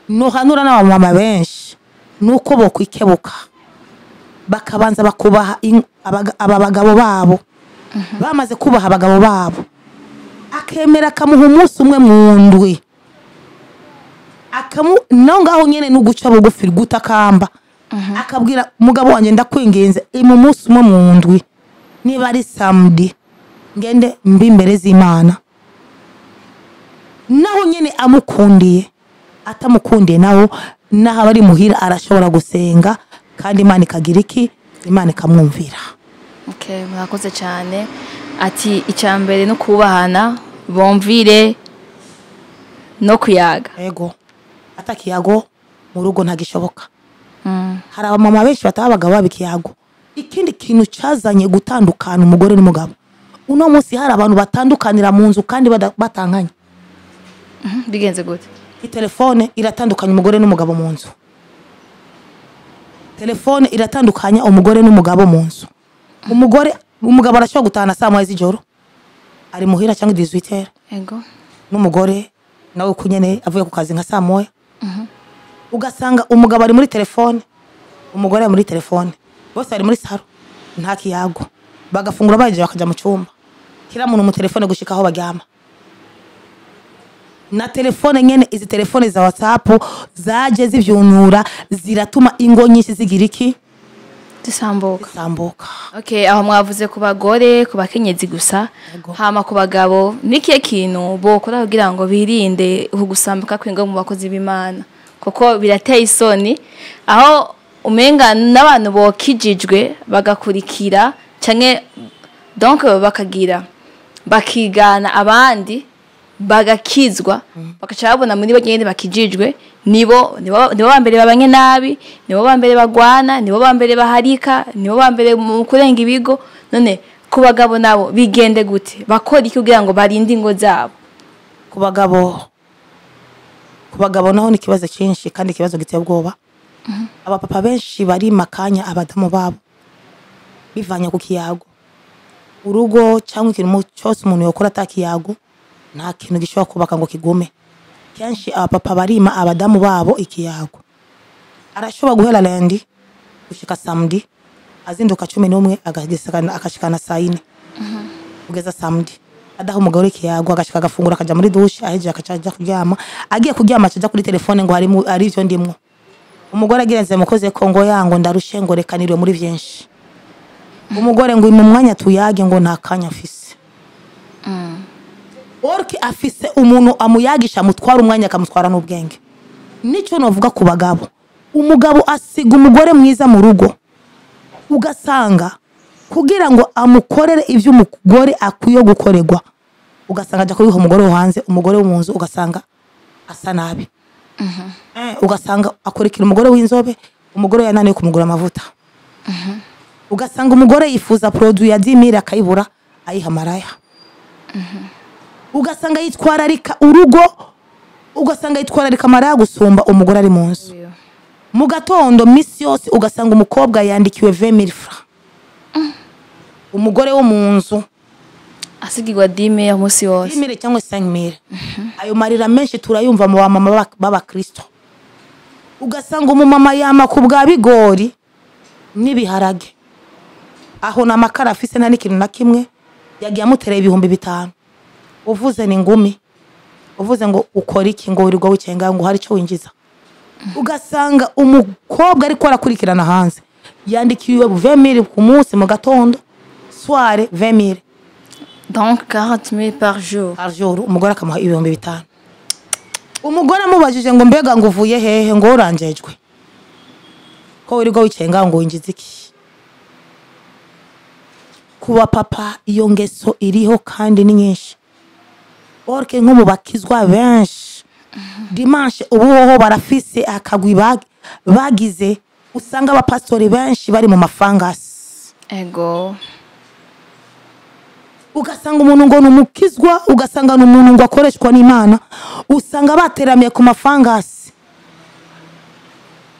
no hanura n'abamama benshi nuko bokwikebuka bakabanza bakubaha aba bagabo babo bamaze kubaha abagabo babo akemera kamuha umunsi umwe mu ndwi no ngaho nyene n'uguca bugufi gutakamba akabwira umugabo wanje ndakwingenze mu munsi umwe mu ndwi niba ari samedi ngende mbi imbere z'Imana naho nyene amukundiye atamukundiye naho bari muhira arashobora gusenga kandi Imana ikagira iki Imana ikamwumvira. Okay, murakoze cyane. Ati icyambere no kubahana bomvire no kuyaga. Yego. Atakiyago mu rugo ntagishoboka. Hari abamama benshi batabagabo babikiyago. Ikindi kintu cyazanye gutandukana umugore n'umugabo. Uno munsi hari abantu batandukanira mu nzu kandi batanganye. Bigenze gute? Telefone iratandukanya umugore n'umugabo mu nzu. Telefone iratandukanya umugore n'umugabo mu nzu. Umugabo arashobora gutana saa moya z'ijoro ari muhira cyangwa 18h. Yego. N'umugore nawe kunyene avuye ku kazi nka saa moya. Ugasanga umugabo ari muri telefone, umugore ari muri telefone. Bose ari muri saro nta kiyago. Bagafungura baje bakaja mu cyumba. Kira muntu mu telefone gushikaho baryama. Na telefone nyene izi telefone za WhatsApp zaje zivyunura ziratuma ingo nyinshi zigira iki zisambuka. Okay, aho mwavuze ku bagore ku bakenyezi gusa. Hama ku bagabo nikiye kintu bokora kugira ngo birinde ugusambuka kwingo mu bakozi b'Imana kuko birateye isoni aho umenga n'abantu bokijijwe bagakurikira canke donc bakigana abandi bagakizwa bakacabona muri bagende bakijijwe nibo bambere babanye nabi nibo bambere bagwana nibo bambere baharika nibo bambere mu kurenga ibigo none ku bagabo nabo bigende gute bakora iki kugira ngo barinde ingo zabo ku bagabo naho ni kibazo cyinshi kandi kibazo giteye ubwoba. Abapapa benshi bari makanya abadamu babo bivanya ku kiyago urugo cyangwa ikintu cyose umuntu yakora atakiyago nta kintu gishobora kubaka ngo kigume. Kenshi abapapa barima abadamu babo ikiyago arashobora guhera lendi gushika samedi azinduka 11 akashikana saa 4 ugeza samedi adaho umugore ikiyago agashika agafungura akaja muri douche aheje akacaja kuryama agiye kuryama acaja kuri telefone ngo ari ivyo ndimwo umugore agirenze mukoze kongo yango ndarushe ngo rekanirwe muri vyinshi umugore ngo mu mwanya tuyage ngo ntakanya afise orki afise umuntu amuyagisha mutwara umwanya akamutwara n'ubwenge. Nico novuga ku bagabo umugabo asiga umugore mwiza mu rugo ugasanga kugira ngo amukorere ivyo umugore akwiye gukorerwa ugasanga aja kubiha umugore wo hanze umugore wo mu nzu ugasanga asa nabi. Ugasanga akurikira umugore w'inzobe umugore yananiye kumugura amavuta. Ugasanga umugore yifuza produit ya 10,000 akayibura ayiha maraya. Ugasanga yitwararika urugo ugasanga yitwararika maraya gusumba umugore ari mu nzu. Mu gatondo misi yose ugasanga umukobwa yandikiwe 20,000 francs. Umugore wo mu nzu asigirwa 10,000 musi wose 10,000 cyangwa 5,000. Ayo marira menshi turayumva mu bamama baba Kristo. Ugasanga umumama yama ku bwa bigori nibiharage aho na makara afise nta n'ikintu na kimwe yagiye amutereye 5,000. Uvuze ni ngumi uvuze ngo ukora iki ngo wirirwa wicenga ngo hari cyo winjiza. Ugasanga umukobwa ariko arakurikirana hanze yandikiwe 20,000 ku munsi mu gatondo soirée 20,000 donc 40,000 par jour umugore akamuha 5,000. Umugore amubajije ngo mbega ngo uvuye hehe ngo uranjejwe ko wirirwa wicenga ngo winjiza iki. kuba papa iyo ngeso iriho kandi ni nyinshi orke nko mu bakizwa benshi dimanche ubuho barafise akagwi bagize usanga abapastori benshi bari mu mafangasi ego ugasanga umuntu ngo numukizwa ugasanga n'umuntu ngo akoreshwa n'Imana usanga bateramiye ku mafangasi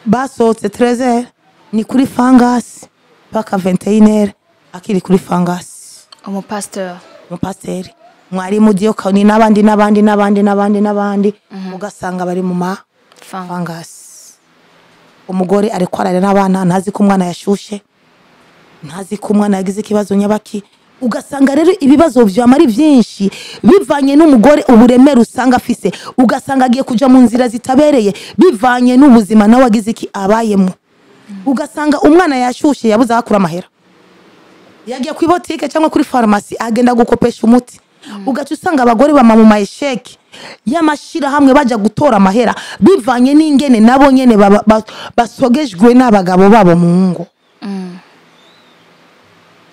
basohotse 13h ni kuri fangasi paka 21h akiri kuri fangasi umupasiteri mwarimu Diokoni n'abandi ugasanga bari mu mafangasi umugore ari kwarara n'abana ntazi ko umwana yashushe ntazi ko umwana yagize ikibazo nyabaki ugasanga rero ibibazo byamari byinshi bivanye n'umugore uburemere usanga afise ugasanga agiye kuja mu nzira zitabereye bivanye n'ubuzima nawe agize iki abayemo ugasanga umwana yashushe yabuze akura amahera yagiye ku botike cyangwa kuri pharmacy agenda gukopesha umuti ugaca usanga abagore bama mu mayesheki y'amashira hamwe baja gutora amahera bivanye n'ingene nabo nyene basogejwe n'abagabo babo mu ngo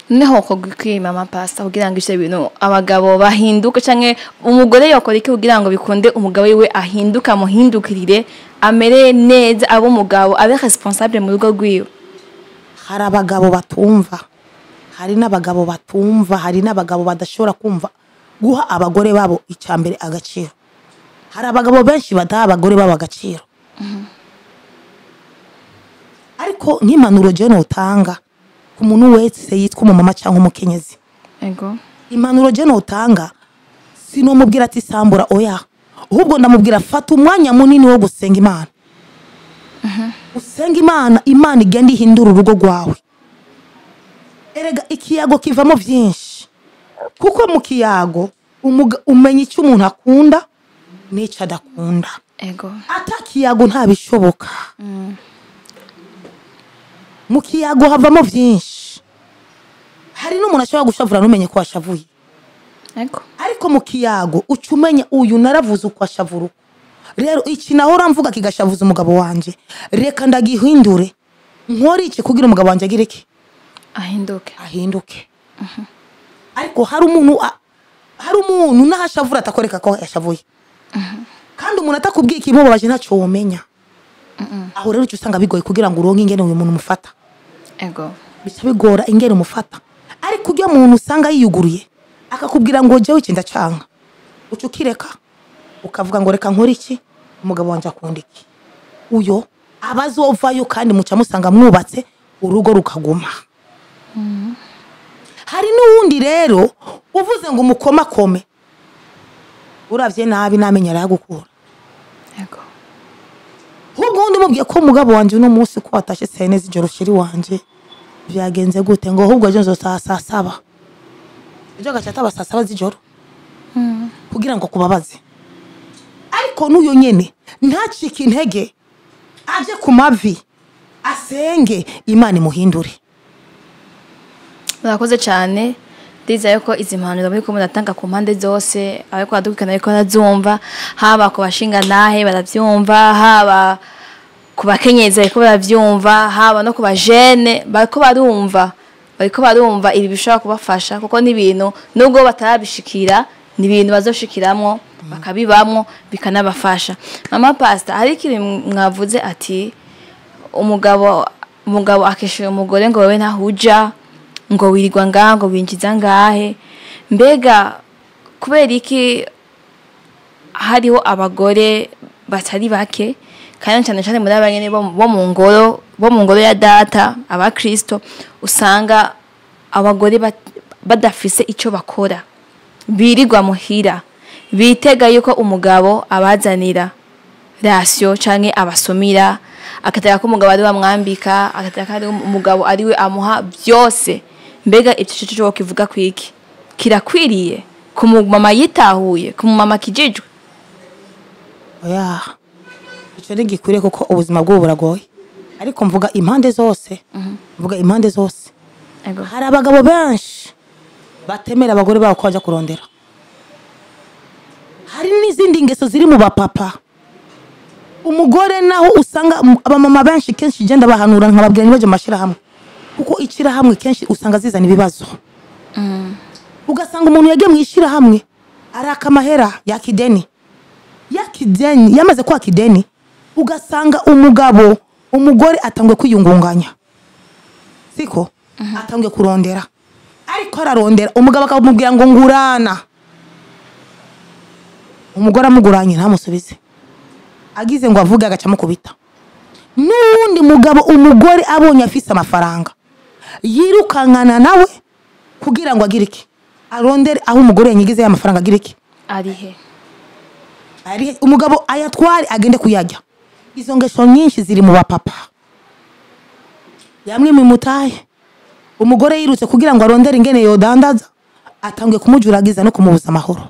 neho ko gwikima mapasta kugira ngo ivyo bintu abagabo bahinduke canke umugore yakora iki kugira ngo bikunde umugabo wiwe ahinduka muhindukirire amere neza abo umugabo abe responsable mu rugo rwiwe hari abagabo batumva hari n'abagabo batumva hari n'abagabo badashobora kumva guha abagore babo icambere agaciro hari abagabo benshi badaha abagore babo agaciro ariko nk'impanuro je notanga ku muntu wese yitwa umumama cyangwa umukenyezi ego impanuro je notanga sinomubwira ati sambura oya ahubwo ndamubwira fata umwanya munini wo gusenga Imana usenga Imana igenda ihindura urugo rwawe erega ikiyago kivamo byinshi kuko mu kiyago umenya icyo umuntu akunda n'icyo adakunda ego atakiyago ntabishoboka mu kiyago havamo byinshi hari n'umuntu ashobora gushavura numenye ko ashavuye ego ariko mu kiyago ucumenya uyu naravuze uko ashavura rero iki naho ramvuga kigashavuza umugabo wanje reka ndagihindure nkori iki kugira umugabo wanje agire iki ahinduke ariko hari umuntu nahashavura atakoreka ko yashavuye kandi umuntu atakubwiye ikimubabaje ntacyo womenya aho rero usanga bigoye kugira ngo uronke ingene uyu muntu mufata ego bica bigora ingene umufata ariko ujya muntu usanga yiyuguruye akakubwira ngo jewe iki ndacanga ucukireka ukavuga ngo reka nkora iki umugabo wanje akunda iki uyo abazovayo kandi muca musanga mwubatse urugo rukaguma hari n'uwundi rero uvuze ngo umukomakome uravye nabi namenya aragukura ego ahubwo undi mubwiye ko umugabo wanje uno munsi ko watashe sene z'ijoro shiri wanje byagenze gute ngo ahubwo ejo nzosa saba ejo gacata basasaba z'ijoro kugira ngo kubabaze ariko n'uyo nyene ntacike intege aje ku mavi asenge Imana imuhindure murakoze cyane ndiza yuko izi mpanuro muri ko muratanga ku mpande zose ariko adukana ariko arazumva haba ku bashinga nahe baravyumva haba ku bakenyeza ariko baravyumva haba no ku bajene bariko barumva ibi bishobora kubafasha kuko n'ibintu nubwo batarabishikira ni ibintu bazoshikiramwo bakabibamwo bikanabafasha mama pastor hari kiri mwavuze ati umugabo akeshuye umugore ngo wewe ntahuja ngo wirirwa ngo winjiza ngahe mbega kubera iki hariho abagore batari bake kandi cyane muri abanyene bo mu ngoro ya data abakristo usanga abagore badafise ico bakora birirwa muhira bitega yuko umugabo abazanira rasyo canke abasomira akataka ko umugabo ari bamwambika akataka ko umugabo ari we amuha byose mbega icyo cyo kivuga kwiki kirakwiriye ku mama yitahuye ku mama kijijwe oya icyo ngikwiriye kuko ubuzima bwo buragoye ariko mvuga impande zose hari abagabo benshi batemera abagore babo kwaje kurondera hari n'izindi ngeso ziri mu bapapa umugore naho usanga abamama benshi kenshi genda bahanura nkababwira nibaje mashira hamwe kuko ikira hamwe kenshi usanga zizana ibibazo ugasanga umuntu yagiye mwishira hamwe araka amahera yakideni yamaze kwa kideni ugasanga umugore atangwe kwiyungunganya siko atangwe kurondera ariko ararondera umugabo akamubwira ngo ngurana umugore amuguranye ntamusubize agize ngo avuge agaca mukubita n'undi mugabo umugore abonye afise amafaranga yirukankana nawe kugira ngo agire iki arondere aho umugore yanyigize ya mafaranga agire iki arihe umugabo ayatware agende kuyajya izo ngesho nyinshi ziri mu bapapa yamwe mimutaye umugore yirutse kugira ngo arondere ingene yodandaza atangwe kumujuragiza no kumubuza amahoro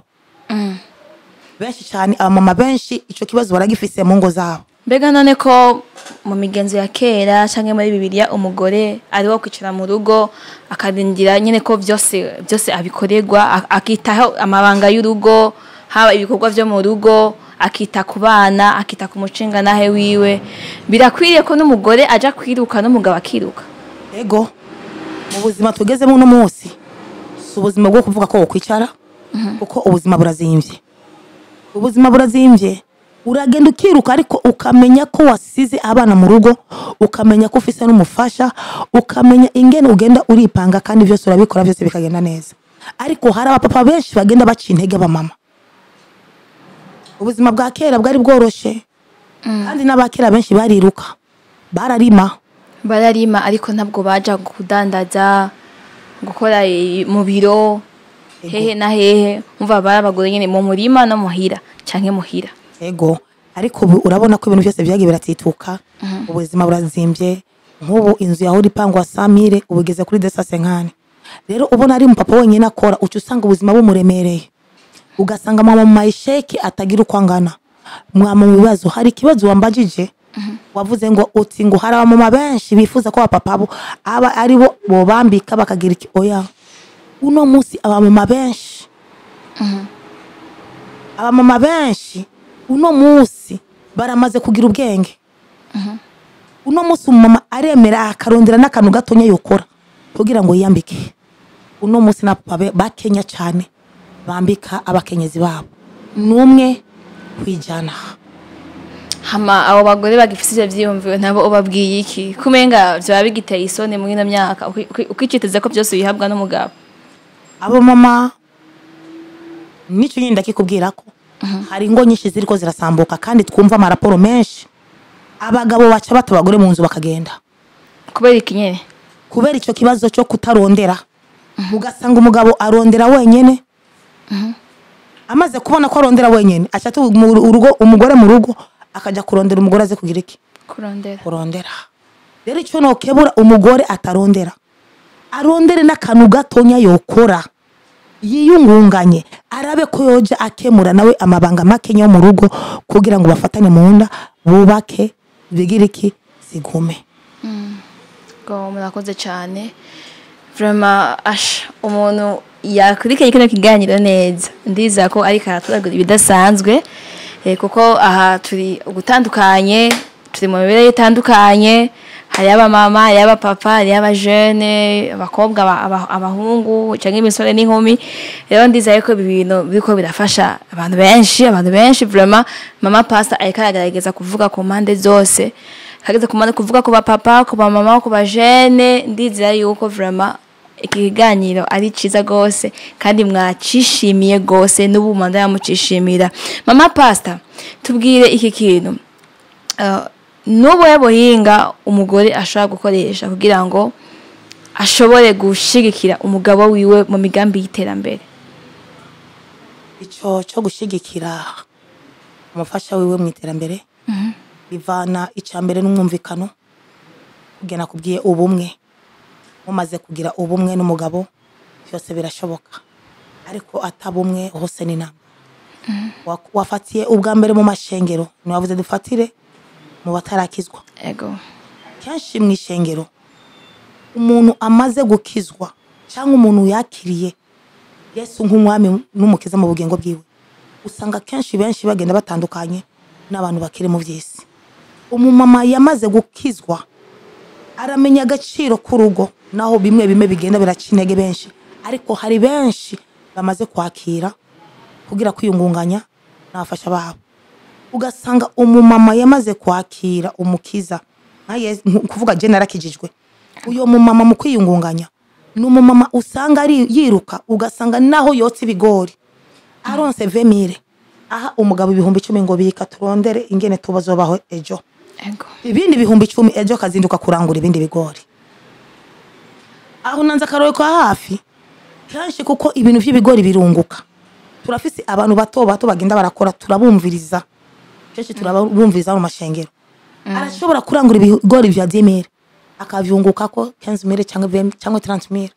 benshi cyane abamama benshi ico kibazo baragifise mu ngo zabo. Mbega none ko mu migenzo ya kera canke muri Bibiliya umugore ari wo kwicara mu rugo akadindira nyene ko byose abikorerwa akitaho amabanga y'urugo haba ibikorwa byo mu rugo akita ku bana akita ku mucinga nahe wiwe birakwiriye ko n'umugore aja kwiruka n'umugabo akiruka. Ego mu buzima tugezemo no munsi ubuzima bwo kuvuga ko ukwicara kuko ubuzima burazimvye uragenda ukiruka ariko ukamenya ko wasize abana mu rugo ukamenya ko ufise n'umufasha ukamenya ingene ugenda uripanga kandi byose urabikora byose bikagenda neza ariko hari abapapa benshi bagenda baca intege abamama. Ubuzima bwa kera bwari bworoshe kandi n'abakera benshi bariruka bararima ariko ntabwo baja kudandaza gukora mu biro hehe na hehe umva barabagore nyene mu murima no muhira canke muhira. Ego ariko urabona ko ibintu byose byagiye biratituka ubuzima burazimvye nk'ubu inzu yaho ripangwa 100,000 ubugeze kuri 250. Rero ubona ari umupapa wenyine akora ucu usanga ubuzima bumuremereye ugasanga mama mayisheki atagira uko angana mwama mu bibazo hari kibazo wambajije wavuze ngo uti ngo hari abamama benshi bifuza ko abapapa bo aba ari bo bobambika bakagira iki oya uno munsi abamama benshi uno munsi baramaze kugira ubwenge uno munsi umama aremera akarondera n'akantu gatonya yokora kugira ngo yiyambike uno munsi na papa bakenya cyane bambika abakenyezi babo numwe kwijana hama abo bagore bagifise byiyumviwe nabo ubabwiye iki kumenga bya bigiteye isone mu ino myaka ukiciteze ko byose bihabwa n'umugabo. Abo mama nico nyinda kikubwira ko hari ngo nyinshi ziriko zirasambuka kandi twumva amaraporo menshi abagabo baca batabagore mu nzu bakagenda kubera ikinyene kubera ico kibazo cyo kutarondera ugasanga umugabo arondera wenyene amaze kubona ko arondera wenyene acha urugo umugore mu rugo akaja kurondera umugore aze kugira iki kurondera. Rero ico no kebura umugore atarondera arondere n'akantu gatonya yokora yiyungunganye arabe ko yoja akemura nawe amabanga makenya mu rugo kugira ngo bafatanye mu nda bubake bigira iki sigume. Go murakoze cyane vraiment umuntu yakurikanye kino kiganiro neza ndiza ko ari karaturagira ibidasanzwe kuko aha turi ugutandukanye turi mu mibere itandukanye hari abamama hari abapapa hari abajene abakobwa abahungu cyangwa imisore n'inkumi rero ndiza ko ibintu biko birafasha abantu benshi vraiment mama Pastor ayikaragerageza kuvuga ku mpande zose hageze kumana kuvuga ku bapapa ku bamama ku bajene ndizira yuko vraiment ikiganiro ari ciza gose kandi mwacishimiye gose n'ubumanda yamucishimira. Mama Pastor tubwire iki kintu nubo yabohinga umugore ashaka gukoresha kugira ngo ashobore gushigikira umugabo wiwe mu migambi y'iterambere. Ico cyo gushigikira umufasha wiwe mu iterambere bivana icambere n'umwumvikano kugena kubwiye ubumwe mumaze kugira ubumwe n'umugabo byose birashoboka ariko atabumwe hose ni namba wafatiye ubwa mbere mu mashengero niwavuze dufatire mu batarakizwa. Ego kenshi mu ishengero umuntu amaze gukizwa cyangwa umuntu yakiriye Yesu nk'umwami n'umukiza mu bugengo bwiwe usanga kenshi benshi bagenda batandukanye n'abantu bakiri mu by'isi. Umumama yamaze gukizwa aramenya agaciro k'urugo naho bimwe bigenda biracinege benshi ariko hari benshi bamaze kwakira kugira kwiyungunganya n'abafasha babo ugasanga umumama yamaze kwakira umukiza kuvuga je narakijijwe uyo mumama mu kwiyungunganya n'umumama usanga ari yiruka ugasanga naho yotse ibigori aronse 20,000 aha umugabo 10,000 ngo bika turondere ingene tubazobaho ejo ibindi 10,000 ejo kazinduka kurangura ibindi bigori aho nanza karoye kwa hafi kenshi kuko ibintu by'ibigori birunguka turafise abantu bato bagenda barakora turabumviriza kenshi turabumviriza mu mashengero arashobora kurangura ibigori bya 10,000 akavyunguka ko 15,000 cyangwa 30,000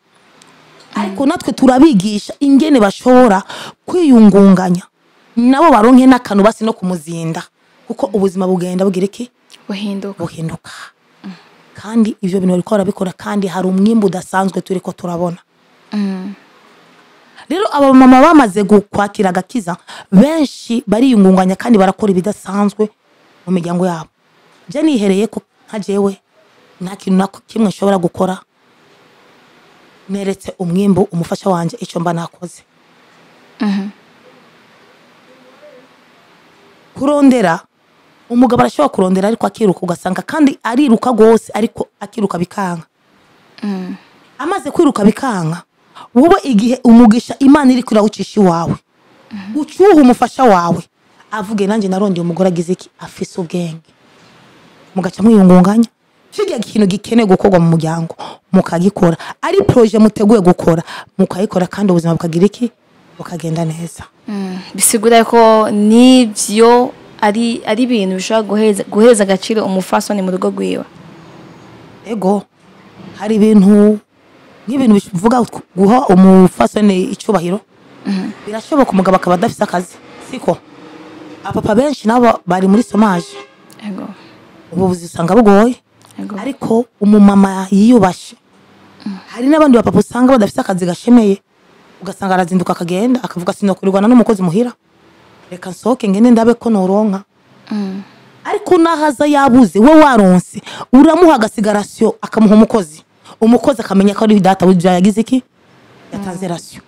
ariko natwe turabigisha ingene bashobora kwiyungunganya nabo baronke n'akantu basi no kumuzinda kuko ubuzima bugenda bugira iki buhinduka kandi ivyo bintu bariko barabikora kandi hari umwimbu udasanzwe turiko turabona rero aba mama bamaze kwakira agakiza benshi bariyungunganya kandi barakora ibidasanzwe mu miryango yabo je nihereye ko nka jewe nta kintu nako kimwe nshobora gukora neretse umwimbu umufasha wanje ico mba nakoze kurondera umugabo arashobora kurondera ariko akiruka ugasanga kandi ariruka gose ariko akiruka bikanga amaze kwiruka bikanga wowe igihe umugisha Imana iri kurawucisha iwawe ucuha umufasha wawe avuge nanje narondeye umugore agize iki afise ubwenge mugaca mwiyungunganya kigiye ikintu gikene gukorwa mu muryango mukagikora ari projet muteguye gukora mukayikora kandi ubuzima bukagira iki bukagenda neza bisigura ko nivyo ari ibintu bishobora guheza agaciro umufasoni mu rugo rwiwe ego hari ibintu nk'ibintu bivuga guha umufasoni icubahiro birashoboka umugabo akaba adafise akazi siko apapa benshi nabo bari muri chômage ego ubu buzisanga bugoye ariko umumama yiyubashe hari n'abandi bapapa usanga badafise akazi gashemeye ugasanga arazinduka akagenda akavuga sinokurirwana n'umukozi muhira reka nsohoke ngene ndabe ko noronka ariko nahaza yabuze we waronse uramuha agasigarasyo akamuha umukozi akamenya ko ari data buja yagize iki yatanze rasyo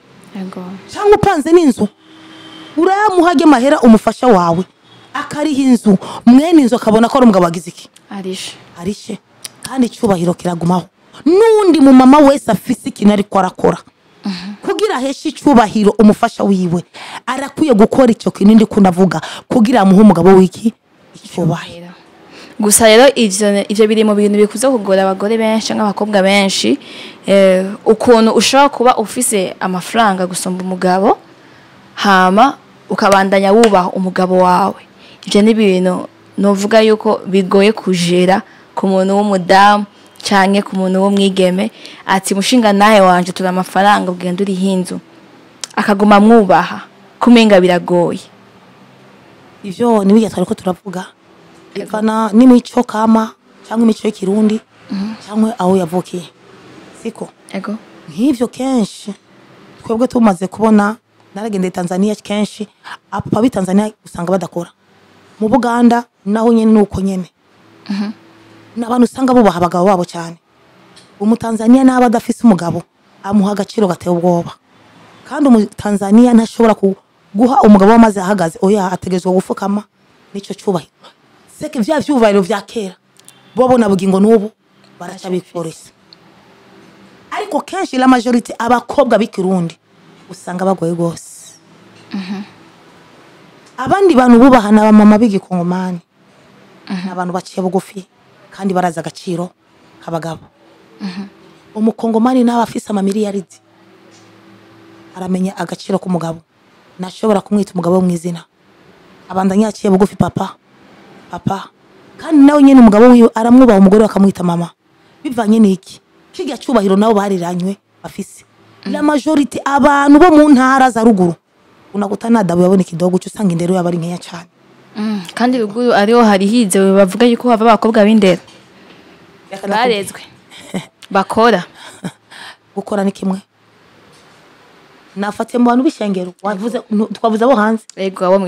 cyangwa upanze n'inzu uramuhage mahera umufasha wawe akariha inzu mwene inzu akabona ko ari umugabo wagize iki arishe kandi cyubahiro kiragumaho nundi mu mama wese afise ikintu ariko arakora kugira heshe icubahiro umufasha wiwe arakwiye gukora icyo kintu ndi kunavuga kugira amuhe umugabo wiki icubahiro gusa rero ivyo biri mu bintu bikuze kugora abagore benshi n'abakobwa benshi ukuntu ushobora kuba ufise amafaranga gusomba umugabo hama ukabandanya wubaha umugabo wawe ivyo ni ibintu novuga yuko bigoye kujera ku muntu w'umudamu canke ku muntu w'umwigeme ati mushinga nahe wanje turi amafaranga ugenda uri hinzu akaguma mwubaha kumenga biragoye ivyo ni bigatwara ko turavuga ivana n'imico kama cyangwa imico y'ikirundi cyangwa aho yavukiye siko ego nk'ivyo kenshi twebwe tumaze kubona naragendeye Tanzania kenshi apa bitanzania usanga badakora mu Buganda naho nyene nuko nyene n'abantu usanga bubaha abagabo babo cyane umutanzania n'aba adafise umugabo amuha agaciro gateye ubwoba kandi umutanzania ntashobora guha umugabo wamaze ahagaze oya ategezwe gufukama nico cyubahiro seke vya vyubahiro vya kera bobona bugingo n'ubu baracabikoresa ariko kenshi la majorité abakobwa b'ikirundi usanga bagoye gose abandi bantu bubahana abamama b'igikongomani abantu baciye bugufi kandi baraza agaciro kabagabo umukongomani nawe afise amamiliyaridi aramenya agaciro k'umugabo nashobora kumwita umugabo mw'izina abandanya yaciye bugufi papa kandi nawe nyene umugabo wiwe aramwubaha umugore akamwita mama bivanye n'iki kiga cyubahiro nabo bariranywe bafise la majorité abantu bo mu ntara za ruguru unagutana dabo yabone kidogo cyusanga indero yabari nkeya cyane kandi ruguru ariho hari hize bavuga yuko hava abakobwa b'indero barezwe bakora gukora ni kimwe nafatiye mu bantu b'ishengero twavuze abo hanze ego abo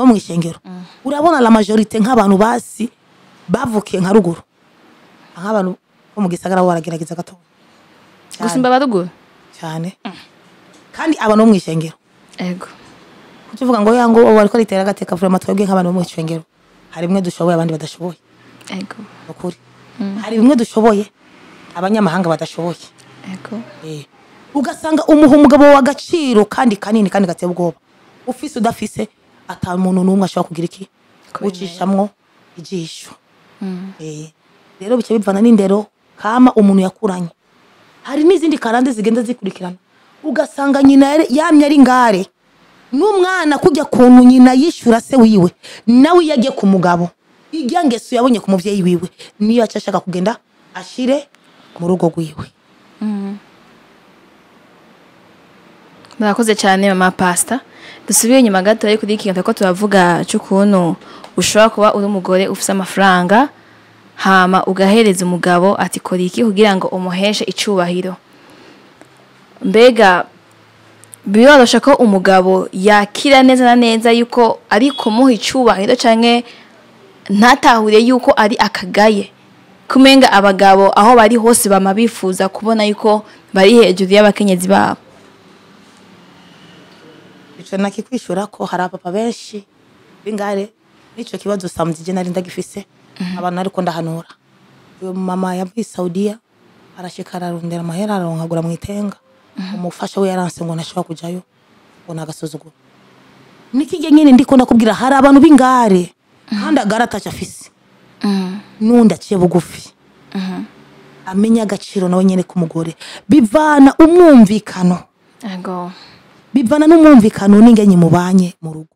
mu ishengero urabona la majorité nk'abantu basi bavukiye nka ruguru nk'abantu bo mu gisagara baragerageza gato gusumba baruguru cyane kandi abantu bo mwishengero ego kuvuga ngo yango wariko ritera gateka vraiment twebwe nk'abantu bo mwishengero hari bimwe dushoboye abandi badashoboye ego ukuri hari bimwe dushoboye abanyamahanga badashoboye ego ugasanga umugabo w'agaciro kandi kanini kandi gateye ubwoba ufise udafise ata muntu numwe ashobora kugira iki ucishamwo ijisho rero bice bivana n'indero kama umuntu yakuranye hari n'izindi karande zigenda zikurikirana ugasanga nyina yamye ari ngare n'umwana kujya kuntu nyina yishura se wiwe nawe yagiye ku mugabo igyangeso yabonye ku muvyeyi wiwe niyo acashaka kugenda ashire mu rugo rwiwe. Murakoze cyane mama Pastor. Dusubiye inyuma gato ariko dikinta ko turavuga cy'ukuntu ushobora kuba uri umugore ufise amafaranga hama ugahereza umugabo ati kora iki kugira ngo umuheshe icubahiro. Mbega birorosha ko umugabo yakira neza na neza yuko ari kumuha icubahiro canke ntatahure yuko ari akagaye. Kumenga abagabo aho bari hose bamabifuza kubona yuko bari hejuru y'abakenyezi babo. Ico nakikwishura ko hari abapa benshi bingare nico kibazo samuje nari ndagifise abantu ariko ndahanura. Uyo mama yavuye Saudiya arashikara arondera amahera aronkagura mwitenga umufasha we yaranse ngo nashobora kujayo ngo nagasuzugura. Nikije nyene ndiko ndakubwira hari abantu bingare kandi agaratacha afise nunda ciye bugufi amenya agaciro nawe nyene kumugore bivana umwumvikano ego bivana n'umwumvikano n'ingenye mubanye mu rugo.